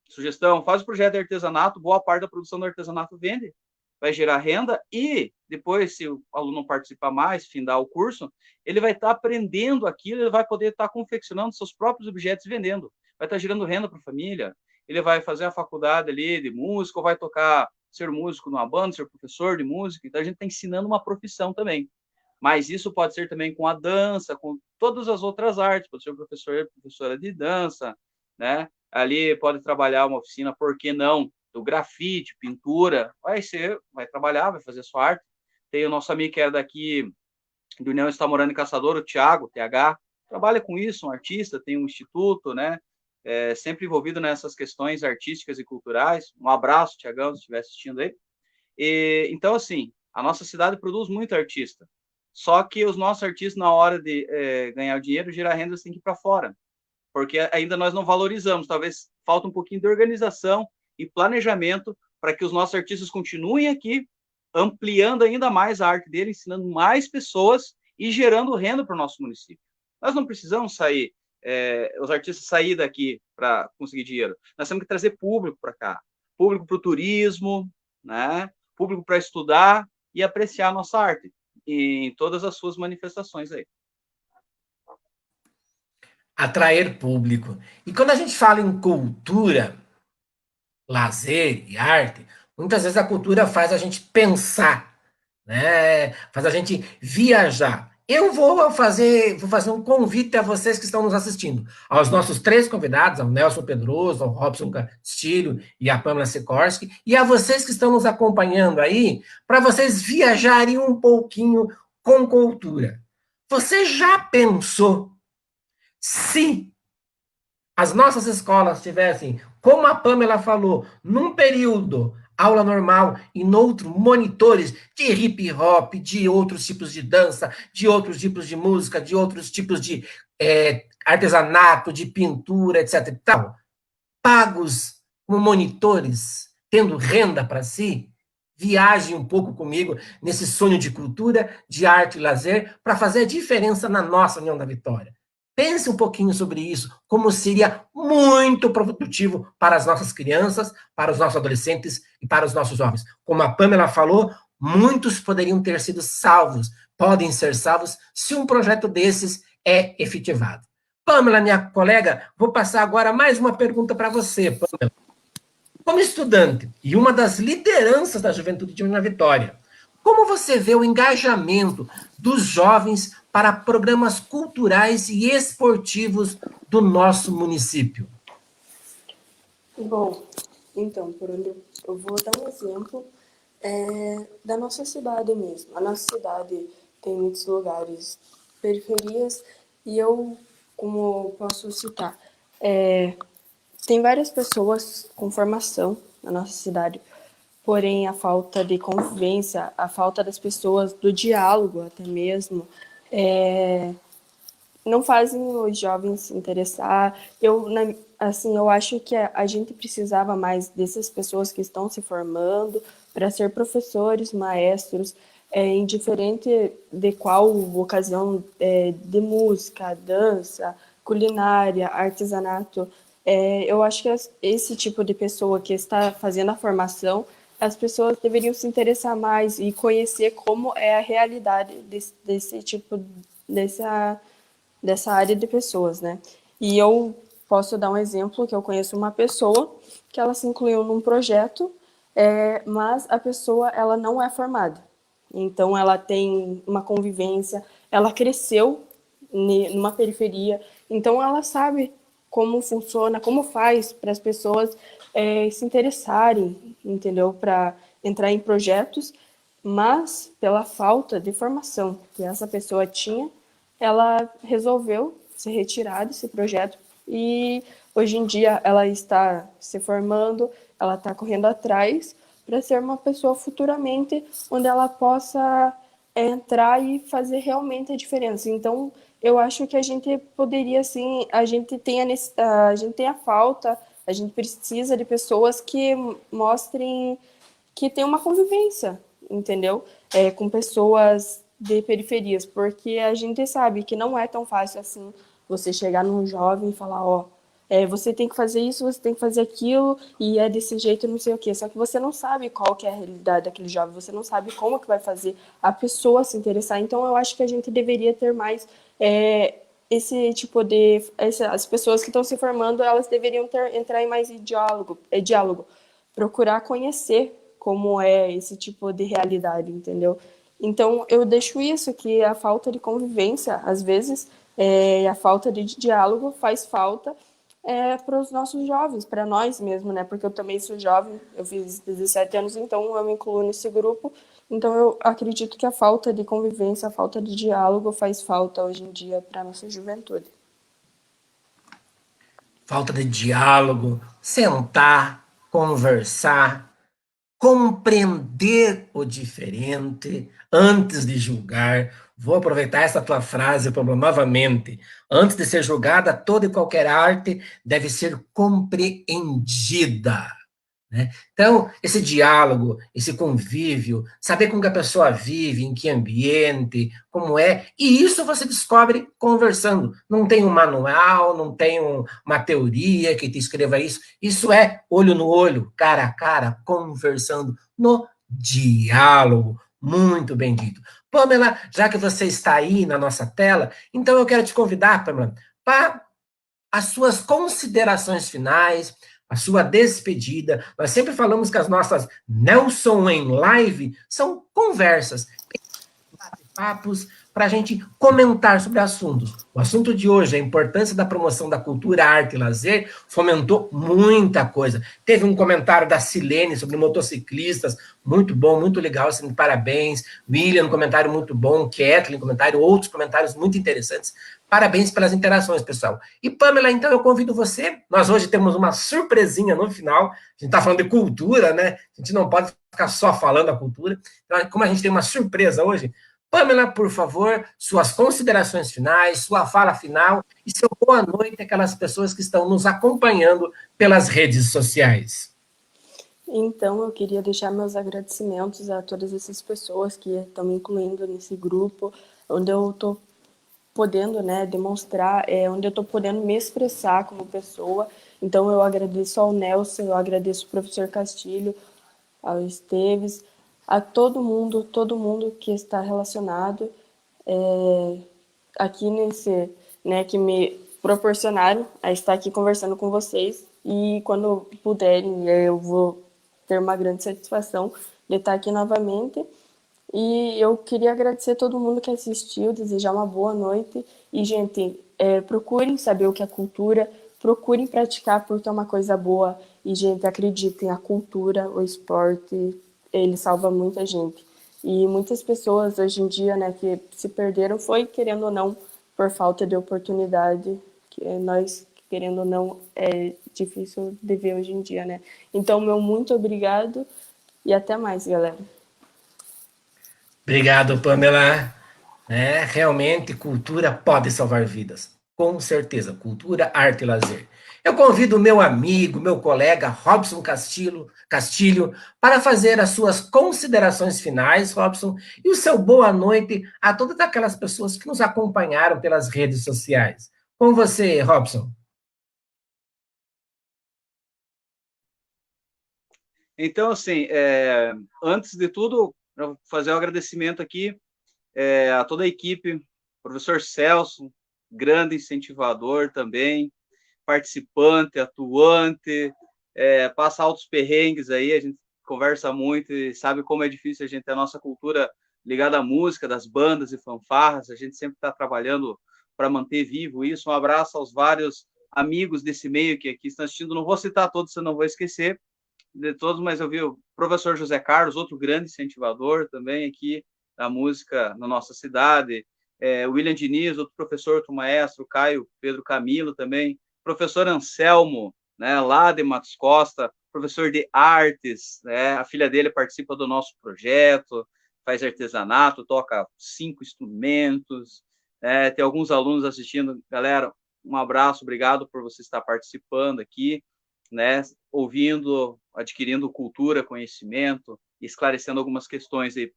sugestão, faz o projeto de artesanato, boa parte da produção do artesanato vende, vai gerar renda, e depois, se o aluno participar mais, findar o curso, ele vai estar aprendendo aquilo, ele vai poder estar confeccionando seus próprios objetos e vendendo, vai estar gerando renda para a família, ele vai fazer a faculdade ali de música, ou vai tocar, ser músico numa banda, ser professor de música, então a gente está ensinando uma profissão também. Mas isso pode ser também com a dança, com todas as outras artes, pode ser professora de dança, né? Ali pode trabalhar uma oficina, por que não, do grafite, pintura, vai trabalhar, vai fazer sua arte. Tem o nosso amigo que era daqui, do União Está Morando em Caçador, o Thiago, TH, trabalha com isso, um artista, tem um instituto, né? Sempre envolvido nessas questões artísticas e culturais. Um abraço, Thiagão, se estiver assistindo aí. Então, assim, a nossa cidade produz muito artista. Só que os nossos artistas, na hora de ganhar o dinheiro, gerar renda, tem que ir para fora. Porque ainda nós não valorizamos. Talvez falta um pouquinho de organização e planejamento para que os nossos artistas continuem aqui, ampliando ainda mais a arte dele, ensinando mais pessoas e gerando renda para o nosso município. Nós não precisamos sair, os artistas sair daqui para conseguir dinheiro. Nós temos que trazer público para cá. Público para o turismo, né? Público para estudar e apreciar a nossa arte em todas as suas manifestações aí. Atrair público. E quando a gente fala em cultura, lazer e arte, muitas vezes a cultura faz a gente pensar, né? Faz a gente viajar. eu vou fazer um convite a vocês que estão nos assistindo, aos nossos 3 convidados, ao Nelson Pedroso, ao Robson Castilho e a Pamela Sikorsky, e a vocês que estão nos acompanhando aí, para vocês viajarem um pouquinho com cultura. Você já pensou se as nossas escolas tivessem, como a Pamela falou, num período aula normal e no outro monitores de hip hop, de outros tipos de dança, de outros tipos de música, de outros tipos de artesanato, de pintura, etc. e tal, pagos como monitores, tendo renda para si, viajem um pouco comigo nesse sonho de cultura, de arte e lazer, para fazer a diferença na nossa União da Vitória. Pense um pouquinho sobre isso, como seria muito produtivo para as nossas crianças, para os nossos adolescentes e para os nossos jovens. Como a Pamela falou, muitos poderiam ter sido salvos, podem ser salvos, se um projeto desses é efetivado. Pamela, minha colega, vou passar agora mais uma pergunta para você, Pamela. Como estudante e uma das lideranças da Juventude de União da Vitória, como você vê o engajamento dos jovens para programas culturais e esportivos do nosso município? Bom, então, por onde eu vou dar um exemplo da nossa cidade mesmo. A nossa cidade tem muitos lugares, periferias, e eu, como posso citar, tem várias pessoas com formação na nossa cidade, porém a falta de convivência, a falta das pessoas, do diálogo até mesmo, não fazem os jovens se interessar. Eu acho que a gente precisava mais dessas pessoas que estão se formando para ser professores, maestros, indiferente de qual ocasião, de música, dança, culinária, artesanato. Eu acho que esse tipo de pessoa que está fazendo a formação, as pessoas deveriam se interessar mais e conhecer como é a realidade dessa área de pessoas, né? E eu posso dar um exemplo, que eu conheço uma pessoa que ela se incluiu num projeto, mas a pessoa ela não é formada. Então, ela tem uma convivência, ela cresceu numa periferia, então ela sabe como funciona, como faz para as pessoas se interessarem, entendeu? Para entrar em projetos, mas pela falta de formação que essa pessoa tinha, ela resolveu se retirar desse projeto e hoje em dia ela está se formando, ela está correndo atrás para ser uma pessoa futuramente onde ela possa entrar e fazer realmente a diferença. Então, eu acho que a gente poderia, assim, a gente tem a falta, a gente precisa de pessoas que mostrem que tem uma convivência, entendeu? Com pessoas de periferias, porque a gente sabe que não é tão fácil assim você chegar num jovem e falar, você tem que fazer isso, você tem que fazer aquilo, e é desse jeito, não sei o quê. Só que você não sabe qual que é a realidade daquele jovem, você não sabe como que vai fazer a pessoa se interessar. Então, eu acho que a gente deveria ter mais esse tipo de... As pessoas que estão se formando, elas deveriam entrar em mais diálogo, procurar conhecer como é esse tipo de realidade, entendeu? Então, eu deixo isso, que a falta de convivência, às vezes, a falta de diálogo faz falta para os nossos jovens, para nós mesmo, né? Porque eu também sou jovem, eu fiz 17 anos, então eu me incluo nesse grupo. Então, eu acredito que a falta de convivência, a falta de diálogo faz falta hoje em dia para a nossa juventude. Falta de diálogo, sentar, conversar, compreender o diferente antes de julgar. Vou aproveitar essa tua frase, Pablo, novamente. Antes de ser julgada, toda e qualquer arte deve ser compreendida. Né? Então, esse diálogo, esse convívio, saber como que a pessoa vive, em que ambiente, como é, e isso você descobre conversando. Não tem um manual, não tem uma teoria que te escreva isso. Isso é olho no olho, cara a cara, conversando no diálogo. Muito bem dito. Pamela, já que você está aí na nossa tela, então eu quero te convidar, Pamela, para as suas considerações finais, a sua despedida. Nós sempre falamos que as nossas Nelson em Live são conversas, bate-papos, para a gente comentar sobre assuntos. O assunto de hoje, a importância da promoção da cultura, arte e lazer, fomentou muita coisa. Teve um comentário da Silene sobre motociclistas, muito bom, muito legal, assim, parabéns. William, um comentário muito bom. Kathleen, comentário, outros comentários muito interessantes. Parabéns pelas interações, pessoal. E Pamela, então eu convido você. Nós hoje temos uma surpresinha no final. A gente está falando de cultura, né? A gente não pode ficar só falando da cultura. Então, como a gente tem uma surpresa hoje, Pamela, por favor, suas considerações finais, sua fala final e seu boa noite àquelas pessoas que estão nos acompanhando pelas redes sociais. Então, eu queria deixar meus agradecimentos a todas essas pessoas que estão me incluindo nesse grupo, onde eu estou podendo, né, demonstrar, onde eu estou podendo me expressar como pessoa. Então, eu agradeço ao Nelson, eu agradeço ao professor Castilho, ao Esteves, a todo mundo que está relacionado aqui nesse, né, que me proporcionaram a estar aqui conversando com vocês. E quando puderem, eu vou ter uma grande satisfação de estar aqui novamente. E eu queria agradecer a todo mundo que assistiu, desejar uma boa noite. E, gente, procurem saber o que é cultura, procurem praticar porque é uma coisa boa. E, gente, acreditem, a cultura, o esporte, ele salva muita gente. E muitas pessoas hoje em dia, né, que se perderam foi, querendo ou não, por falta de oportunidade, que nós, querendo ou não, é difícil de ver hoje em dia, né? Então, meu muito obrigado e até mais, galera. Obrigado, Pamela. Realmente, cultura pode salvar vidas. Com certeza, cultura, arte e lazer. Eu convido o meu amigo, meu colega Robson Castilho para fazer as suas considerações finais, Robson, e o seu boa noite a todas aquelas pessoas que nos acompanharam pelas redes sociais. Com você, Robson. Então, assim, antes de tudo, eu vou fazer um agradecimento aqui a toda a equipe, professor Celso, grande incentivador também, participante, atuante, passa altos perrengues aí, a gente conversa muito e sabe como é difícil a gente ter a nossa cultura ligada à música, das bandas e fanfarras, a gente sempre está trabalhando para manter vivo isso. Um abraço aos vários amigos desse meio que aqui estão assistindo, não vou citar todos, senão não vou esquecer de todos, mas eu vi o professor José Carlos, outro grande incentivador também aqui da música na nossa cidade, William Diniz, outro professor, outro maestro, Caio Pedro Camilo também, professor Anselmo, né, lá de Matos Costa, professor de artes, né, a filha dele participa do nosso projeto, faz artesanato, toca 5 instrumentos, tem alguns alunos assistindo. Galera, um abraço, obrigado por você estar participando aqui, né, ouvindo, adquirindo cultura, conhecimento, esclarecendo algumas questões aí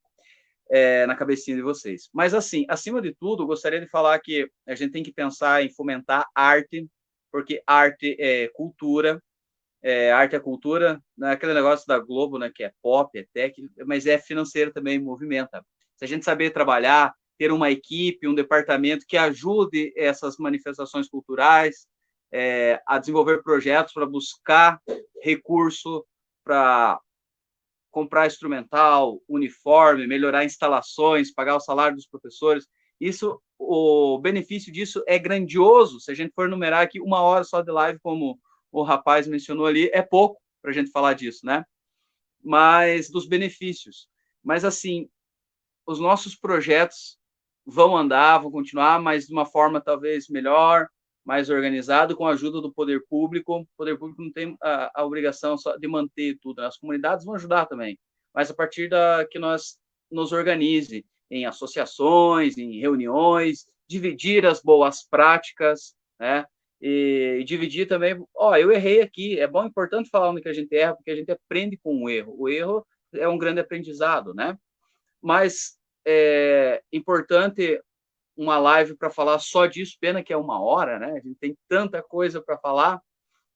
na cabecinha de vocês. Mas, assim, acima de tudo, gostaria de falar que a gente tem que pensar em fomentar arte, porque arte é cultura, arte é cultura, não é aquele negócio da Globo, né, que é pop, é técnico, mas é financeiro também, movimenta. Se a gente saber trabalhar, ter uma equipe, um departamento que ajude essas manifestações culturais, a desenvolver projetos para buscar recurso para comprar instrumental, uniforme, melhorar instalações, pagar o salário dos professores. Isso, o benefício disso é grandioso. Se a gente for numerar aqui 1 hora só de live, como o rapaz mencionou ali, é pouco para a gente falar disso, né? Mas dos benefícios. Mas, assim, os nossos projetos vão andar, vão continuar, mas de uma forma talvez melhor, mais organizado, com a ajuda do poder público. O poder público não tem a obrigação só de manter tudo, as comunidades vão ajudar também, mas a partir que nós nos organize em associações, em reuniões, dividir as boas práticas, né? E dividir também, eu errei aqui, é bom, importante falar onde que a gente erra, porque a gente aprende com o erro é um grande aprendizado, né? Mas é importante uma live para falar só disso, pena que é 1 hora, né? A gente tem tanta coisa para falar,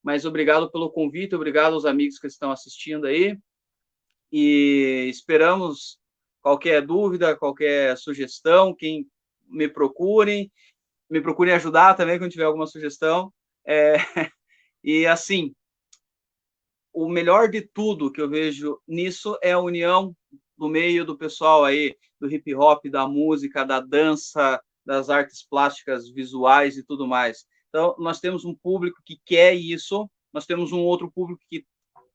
mas obrigado pelo convite, obrigado aos amigos que estão assistindo aí, e esperamos qualquer dúvida, qualquer sugestão, quem me procurem ajudar também quando tiver alguma sugestão, e assim, o melhor de tudo que eu vejo nisso é a união do meio do pessoal aí, do hip hop, da música, da dança, das artes plásticas, visuais e tudo mais. Então, nós temos um público que quer isso, nós temos um outro público que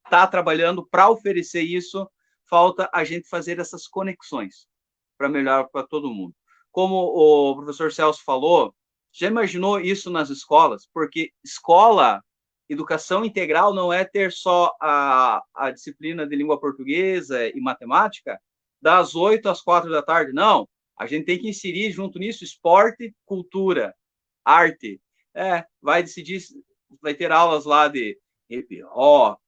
está trabalhando para oferecer isso, falta a gente fazer essas conexões para melhorar para todo mundo. Como o professor Celso falou, já imaginou isso nas escolas? Porque escola, educação integral não é ter só a disciplina de língua portuguesa e matemática das 8 às 4 da tarde, não. A gente tem que inserir junto nisso esporte, cultura, arte. Vai decidir, vai ter aulas lá de hip hop,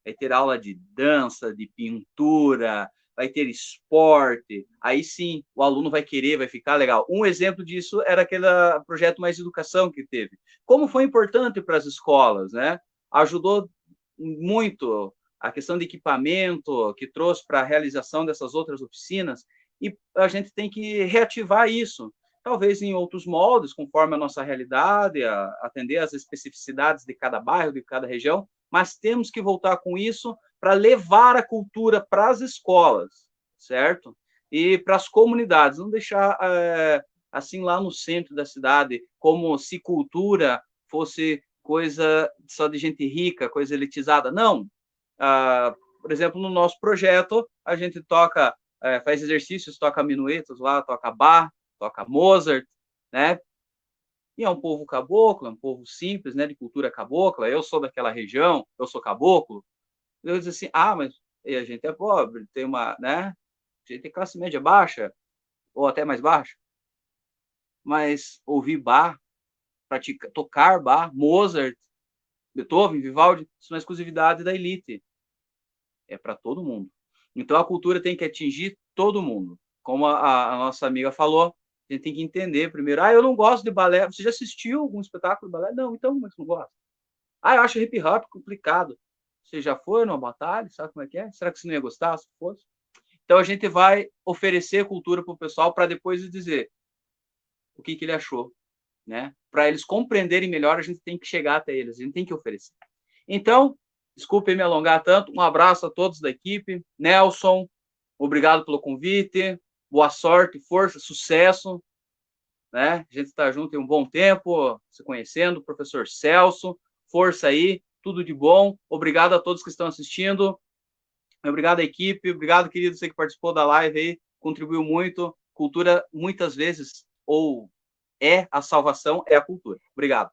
vai ter aula de dança, de pintura, vai ter esporte, aí sim o aluno vai querer, vai ficar legal. Um exemplo disso era aquele projeto Mais Educação que teve. Como foi importante para as escolas, né? Ajudou muito a questão de equipamento que trouxe para a realização dessas outras oficinas, e a gente tem que reativar isso, talvez em outros moldes, conforme a nossa realidade, atender às especificidades de cada bairro, de cada região, mas temos que voltar com isso para levar a cultura para as escolas, certo? E para as comunidades, não deixar assim lá no centro da cidade, como se cultura fosse coisa só de gente rica, coisa elitizada. Não. Por exemplo, no nosso projeto, a gente toca, faz exercícios, toca minuetos lá, toca Bach, toca Mozart, né? E é um povo caboclo, é um povo simples, né, de cultura cabocla. Eu sou daquela região, eu sou caboclo. Eu disse assim, mas a gente é pobre, tem uma, né? A gente tem classe média baixa, ou até mais baixa. Mas ouvir Bach, tocar Bach, Mozart, Beethoven, Vivaldi, são a exclusividade da elite. É para todo mundo. Então a cultura tem que atingir todo mundo. Como a nossa amiga falou, a gente tem que entender primeiro. Eu não gosto de balé. Você já assistiu algum espetáculo de balé? Não, então, mas não gosta. Eu acho hip hop complicado. Você já foi numa batalha? Sabe como é que é? Será que você não ia gostar se fosse? Então a gente vai oferecer cultura para o pessoal para depois dizer o que ele achou, né? Para eles compreenderem melhor, a gente tem que chegar até eles, a gente tem que oferecer. Então, desculpem me alongar tanto. Um abraço a todos da equipe. Nelson, obrigado pelo convite. Boa sorte, força, sucesso, né? A gente está junto em um bom tempo, se conhecendo. Professor Celso, força aí, tudo de bom. Obrigado a todos que estão assistindo. Obrigado à equipe, obrigado, querido, você que participou da live aí, contribuiu muito. Cultura, muitas vezes, ou é a salvação, é a cultura. Obrigado.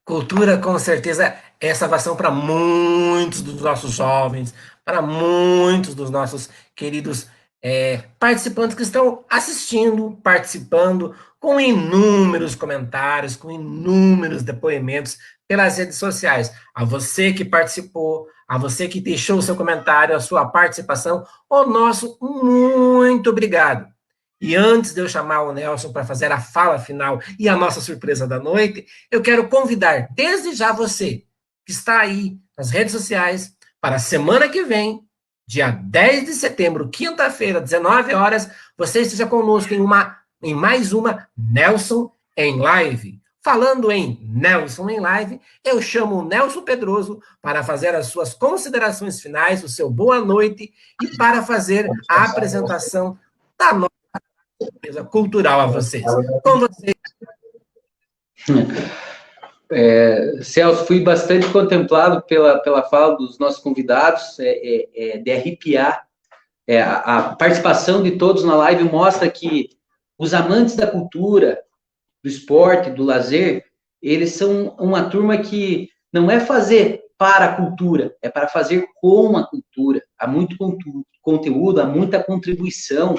Cultura, com certeza, é salvação para muitos dos nossos jovens, para muitos dos nossos queridos participantes que estão assistindo, participando, com inúmeros comentários, com inúmeros depoimentos pelas redes sociais. A você que participou, a você que deixou o seu comentário, a sua participação, o nosso muito obrigado. E antes de eu chamar o Nelson para fazer a fala final e a nossa surpresa da noite, eu quero convidar desde já você, que está aí nas redes sociais, para a semana que vem, dia 10 de setembro, quinta-feira, 19 horas, você esteja conosco em mais uma Nelson em Live. Falando em Nelson em Live, eu chamo o Nelson Pedroso para fazer as suas considerações finais, o seu boa noite, e para fazer a apresentação da nossa surpresa cultural a vocês. Com vocês. Celso, fui bastante contemplado pela fala dos nossos convidados, de arrepiar. A participação de todos na live mostra que os amantes da cultura, do esporte, do lazer, eles são uma turma que não é fazer para a cultura, é para fazer com a cultura. Há muito conteúdo, há muita contribuição.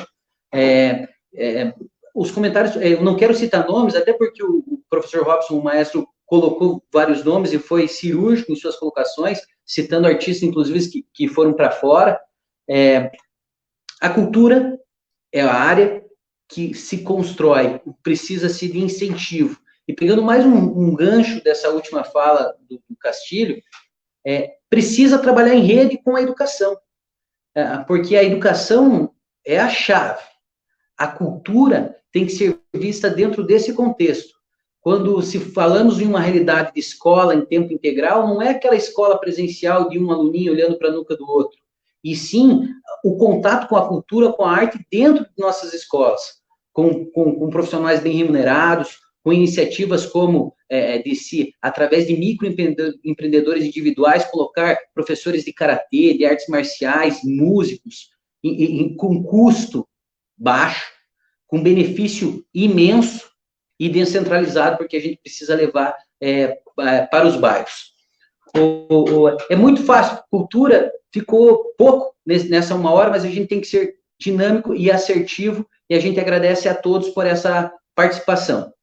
Os comentários, eu não quero citar nomes, até porque o professor Robson, o maestro, colocou vários nomes e foi cirúrgico em suas colocações, citando artistas, inclusive, que foram para fora. A cultura é a área que se constrói, precisa-se de incentivo. E pegando mais um gancho dessa última fala do Castilho, precisa trabalhar em rede com a educação, porque a educação é a chave. A cultura tem que ser vista dentro desse contexto. quando se falamos em uma realidade de escola em tempo integral, não é aquela escola presencial de um aluninho olhando para a nuca do outro, e sim o contato com a cultura, com a arte dentro de nossas escolas, com profissionais bem remunerados, com iniciativas como, através de microempreendedores individuais, colocar professores de karatê, de artes marciais, músicos, com custo baixo, com benefício imenso e descentralizado, porque a gente precisa levar para os bairros. É muito fácil, cultura ficou pouco nessa uma hora, mas a gente tem que ser dinâmico e assertivo, e a gente agradece a todos por essa participação.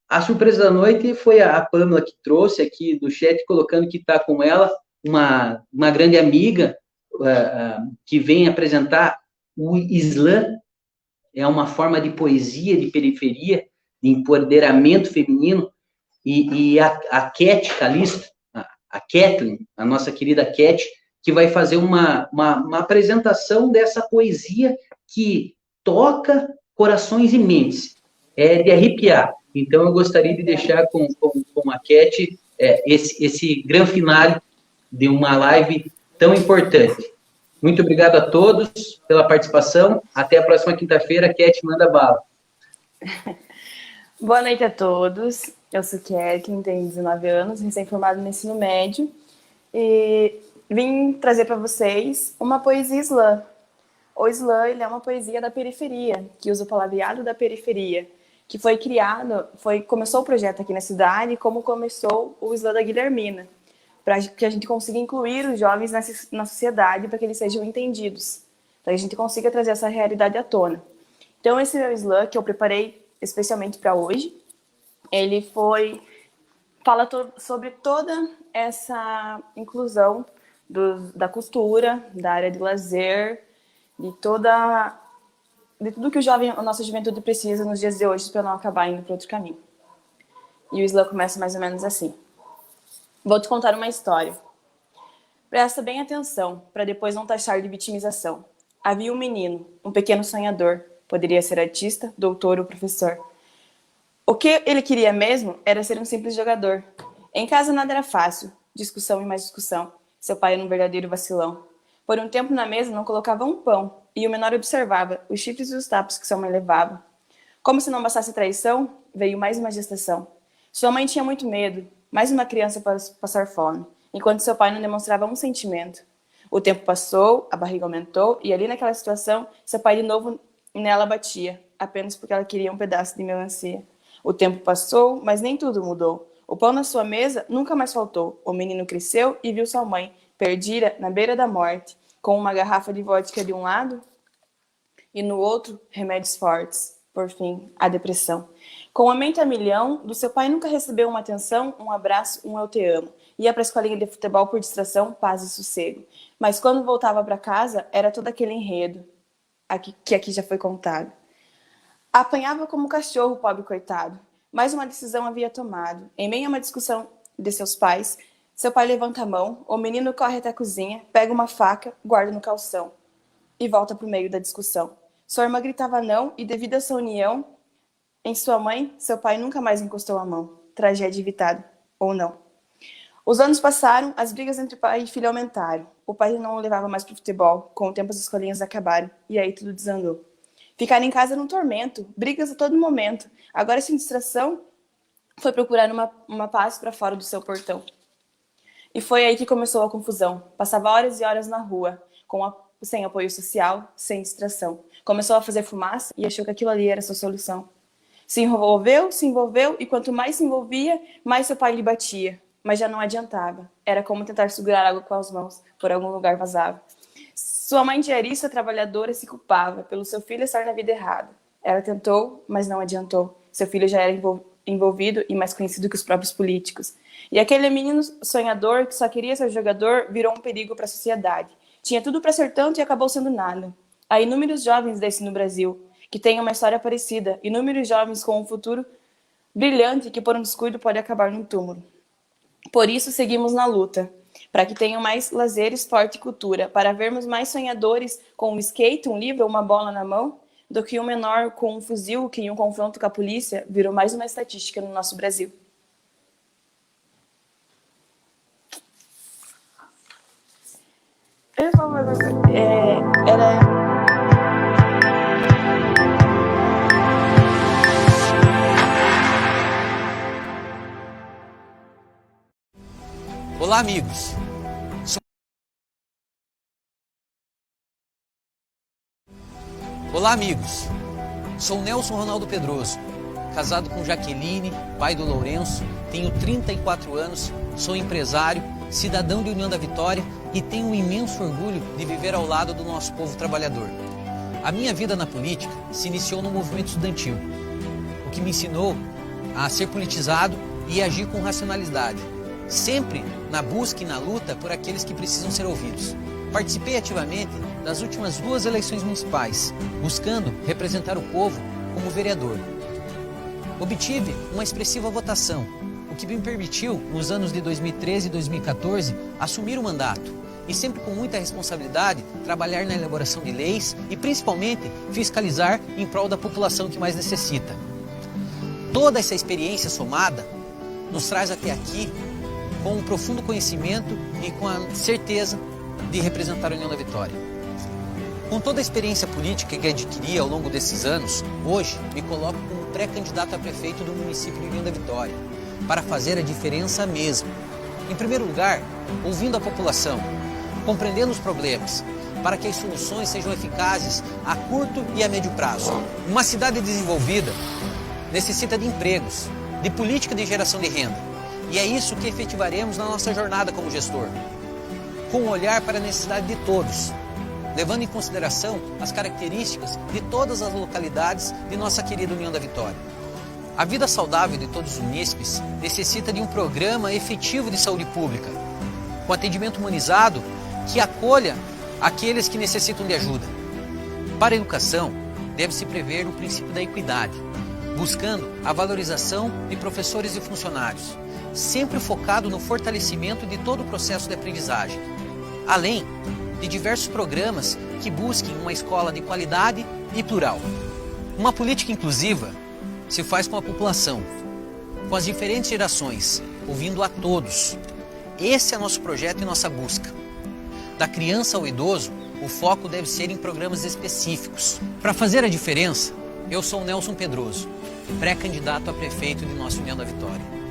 A surpresa da noite foi a Pamela que trouxe aqui do chat, colocando que está com ela uma grande amiga que vem apresentar o slam. É uma forma de poesia de periferia, de empoderamento feminino, e a Cat Calisto, a Kathleen, a nossa querida Cat, que vai fazer uma apresentação dessa poesia que toca corações e mentes, de arrepiar. Então, eu gostaria de deixar com a Cat esse grande finale de uma live tão importante. Muito obrigado a todos pela participação. Até a próxima quinta-feira. Cat, manda bala. Boa noite a todos. Eu sou Kathleen, tenho 19 anos, recém-formada no ensino médio. E vim trazer para vocês uma poesia slam. O slam, ele é uma poesia da periferia, que usa o palavreado da periferia, que foi criado, começou o projeto aqui na cidade, como começou o slam da Guilhermina, para que a gente consiga incluir os jovens na sociedade, para que eles sejam entendidos, para que a gente consiga trazer essa realidade à tona. Então, esse meu slam, que eu preparei especialmente para hoje, ele fala sobre toda essa inclusão da cultura, da área de lazer, de tudo que a nossa juventude precisa nos dias de hoje para não acabar indo para outro caminho. E o slam começa mais ou menos assim. Vou te contar uma história. Presta bem atenção, para depois não taxar de vitimização. Havia um menino, um pequeno sonhador. Poderia ser artista, doutor ou professor. O que ele queria mesmo era ser um simples jogador. Em casa nada era fácil. Discussão e mais discussão. Seu pai era um verdadeiro vacilão. Por um tempo na mesa não colocava um pão, e o menor observava os chifres e os tapas que sua mãe levava. Como se não bastasse a traição, veio mais uma gestação. Sua mãe tinha muito medo, mais uma criança para passar fome, enquanto seu pai não demonstrava um sentimento. O tempo passou, a barriga aumentou, e ali naquela situação, seu pai de novo nela batia, apenas porque ela queria um pedaço de melancia. O tempo passou, mas nem tudo mudou. O pão na sua mesa nunca mais faltou. O menino cresceu e viu sua mãe, perdida na beira da morte, com uma garrafa de vodka de um lado e no outro, remédios fortes. Por fim, a depressão. Com a mente a milhão, do seu pai nunca recebeu uma atenção, um abraço, um eu te amo. Ia para a escolinha de futebol por distração, paz e sossego. Mas quando voltava para casa, era todo aquele enredo que aqui já foi contado. Apanhava como cachorro, pobre coitado. Mais uma decisão havia tomado. Em meio a uma discussão de seus pais, seu pai levanta a mão, o menino corre até a cozinha, pega uma faca, guarda no calção e volta para o meio da discussão. Sua irmã gritava não e, devido a sua união em sua mãe, seu pai nunca mais encostou a mão. Tragédia evitada, ou não. Os anos passaram, as brigas entre pai e filho aumentaram. O pai não o levava mais para o futebol, com o tempo as escolinhas acabaram, e aí tudo desandou. Ficar em casa era um tormento, brigas a todo momento. Agora, sem distração, foi procurar uma paz para fora do seu portão. E foi aí que começou a confusão. Passava horas e horas na rua, sem apoio social, sem distração. Começou a fazer fumaça e achou que aquilo ali era a sua solução. Se envolveu, e quanto mais se envolvia, mais seu pai lhe batia. Mas já não adiantava. Era como tentar segurar água com as mãos, por algum lugar vazava. Sua mãe diarista, trabalhadora, se culpava pelo seu filho estar na vida errada. Ela tentou, mas não adiantou. Seu filho já era envolvido e mais conhecido que os próprios políticos. E aquele menino sonhador que só queria ser jogador virou um perigo para a sociedade. Tinha tudo para ser tanto e acabou sendo nada. Há inúmeros jovens desse no Brasil, que têm uma história parecida. Inúmeros jovens com um futuro brilhante que por um descuido pode acabar no túmulo. Por isso seguimos na luta, para que tenham mais lazer, esporte e cultura, para vermos mais sonhadores com um skate, um livro ou uma bola na mão. do que um menor com um fuzil que, em um confronto com a polícia, virou mais uma estatística no nosso Brasil. Eu ia falar uma coisa. Olá, amigos. Olá, amigos. Sou Nelson Ronaldo Pedroso, casado com Jaqueline, pai do Lourenço, tenho 34 anos, sou empresário, cidadão de União da Vitória e tenho um imenso orgulho de viver ao lado do nosso povo trabalhador. A minha vida na política se iniciou no movimento estudantil, o que me ensinou a ser politizado e agir com racionalidade, sempre na busca e na luta por aqueles que precisam ser ouvidos. Participei ativamente das últimas 2 eleições municipais, buscando representar o povo como vereador. Obtive uma expressiva votação, o que me permitiu, nos anos de 2013 e 2014, assumir o mandato e sempre com muita responsabilidade trabalhar na elaboração de leis e principalmente fiscalizar em prol da população que mais necessita. Toda essa experiência somada nos traz até aqui com um profundo conhecimento e com a certeza de representar a União da Vitória. Com toda a experiência política que adquiri ao longo desses anos, hoje me coloco como pré-candidato a prefeito do município de União da Vitória, para fazer a diferença mesmo. Em primeiro lugar, ouvindo a população, compreendendo os problemas, para que as soluções sejam eficazes a curto e a médio prazo. Uma cidade desenvolvida necessita de empregos, de política de geração de renda, e é isso que efetivaremos na nossa jornada como gestor, com um olhar para a necessidade de todos, levando em consideração as características de todas as localidades de nossa querida União da Vitória. A vida saudável de todos os munícipes necessita de um programa efetivo de saúde pública, com atendimento humanizado que acolha aqueles que necessitam de ajuda. Para a educação, deve-se prever o princípio da equidade, buscando a valorização de professores e funcionários, sempre focado no fortalecimento de todo o processo de aprendizagem, além de diversos programas que busquem uma escola de qualidade e plural. Uma política inclusiva se faz com a população, com as diferentes gerações, ouvindo a todos. Esse é nosso projeto e nossa busca. Da criança ao idoso, o foco deve ser em programas específicos. Para fazer a diferença, eu sou o Nelson Pedroso, pré-candidato a prefeito de nossa União da Vitória.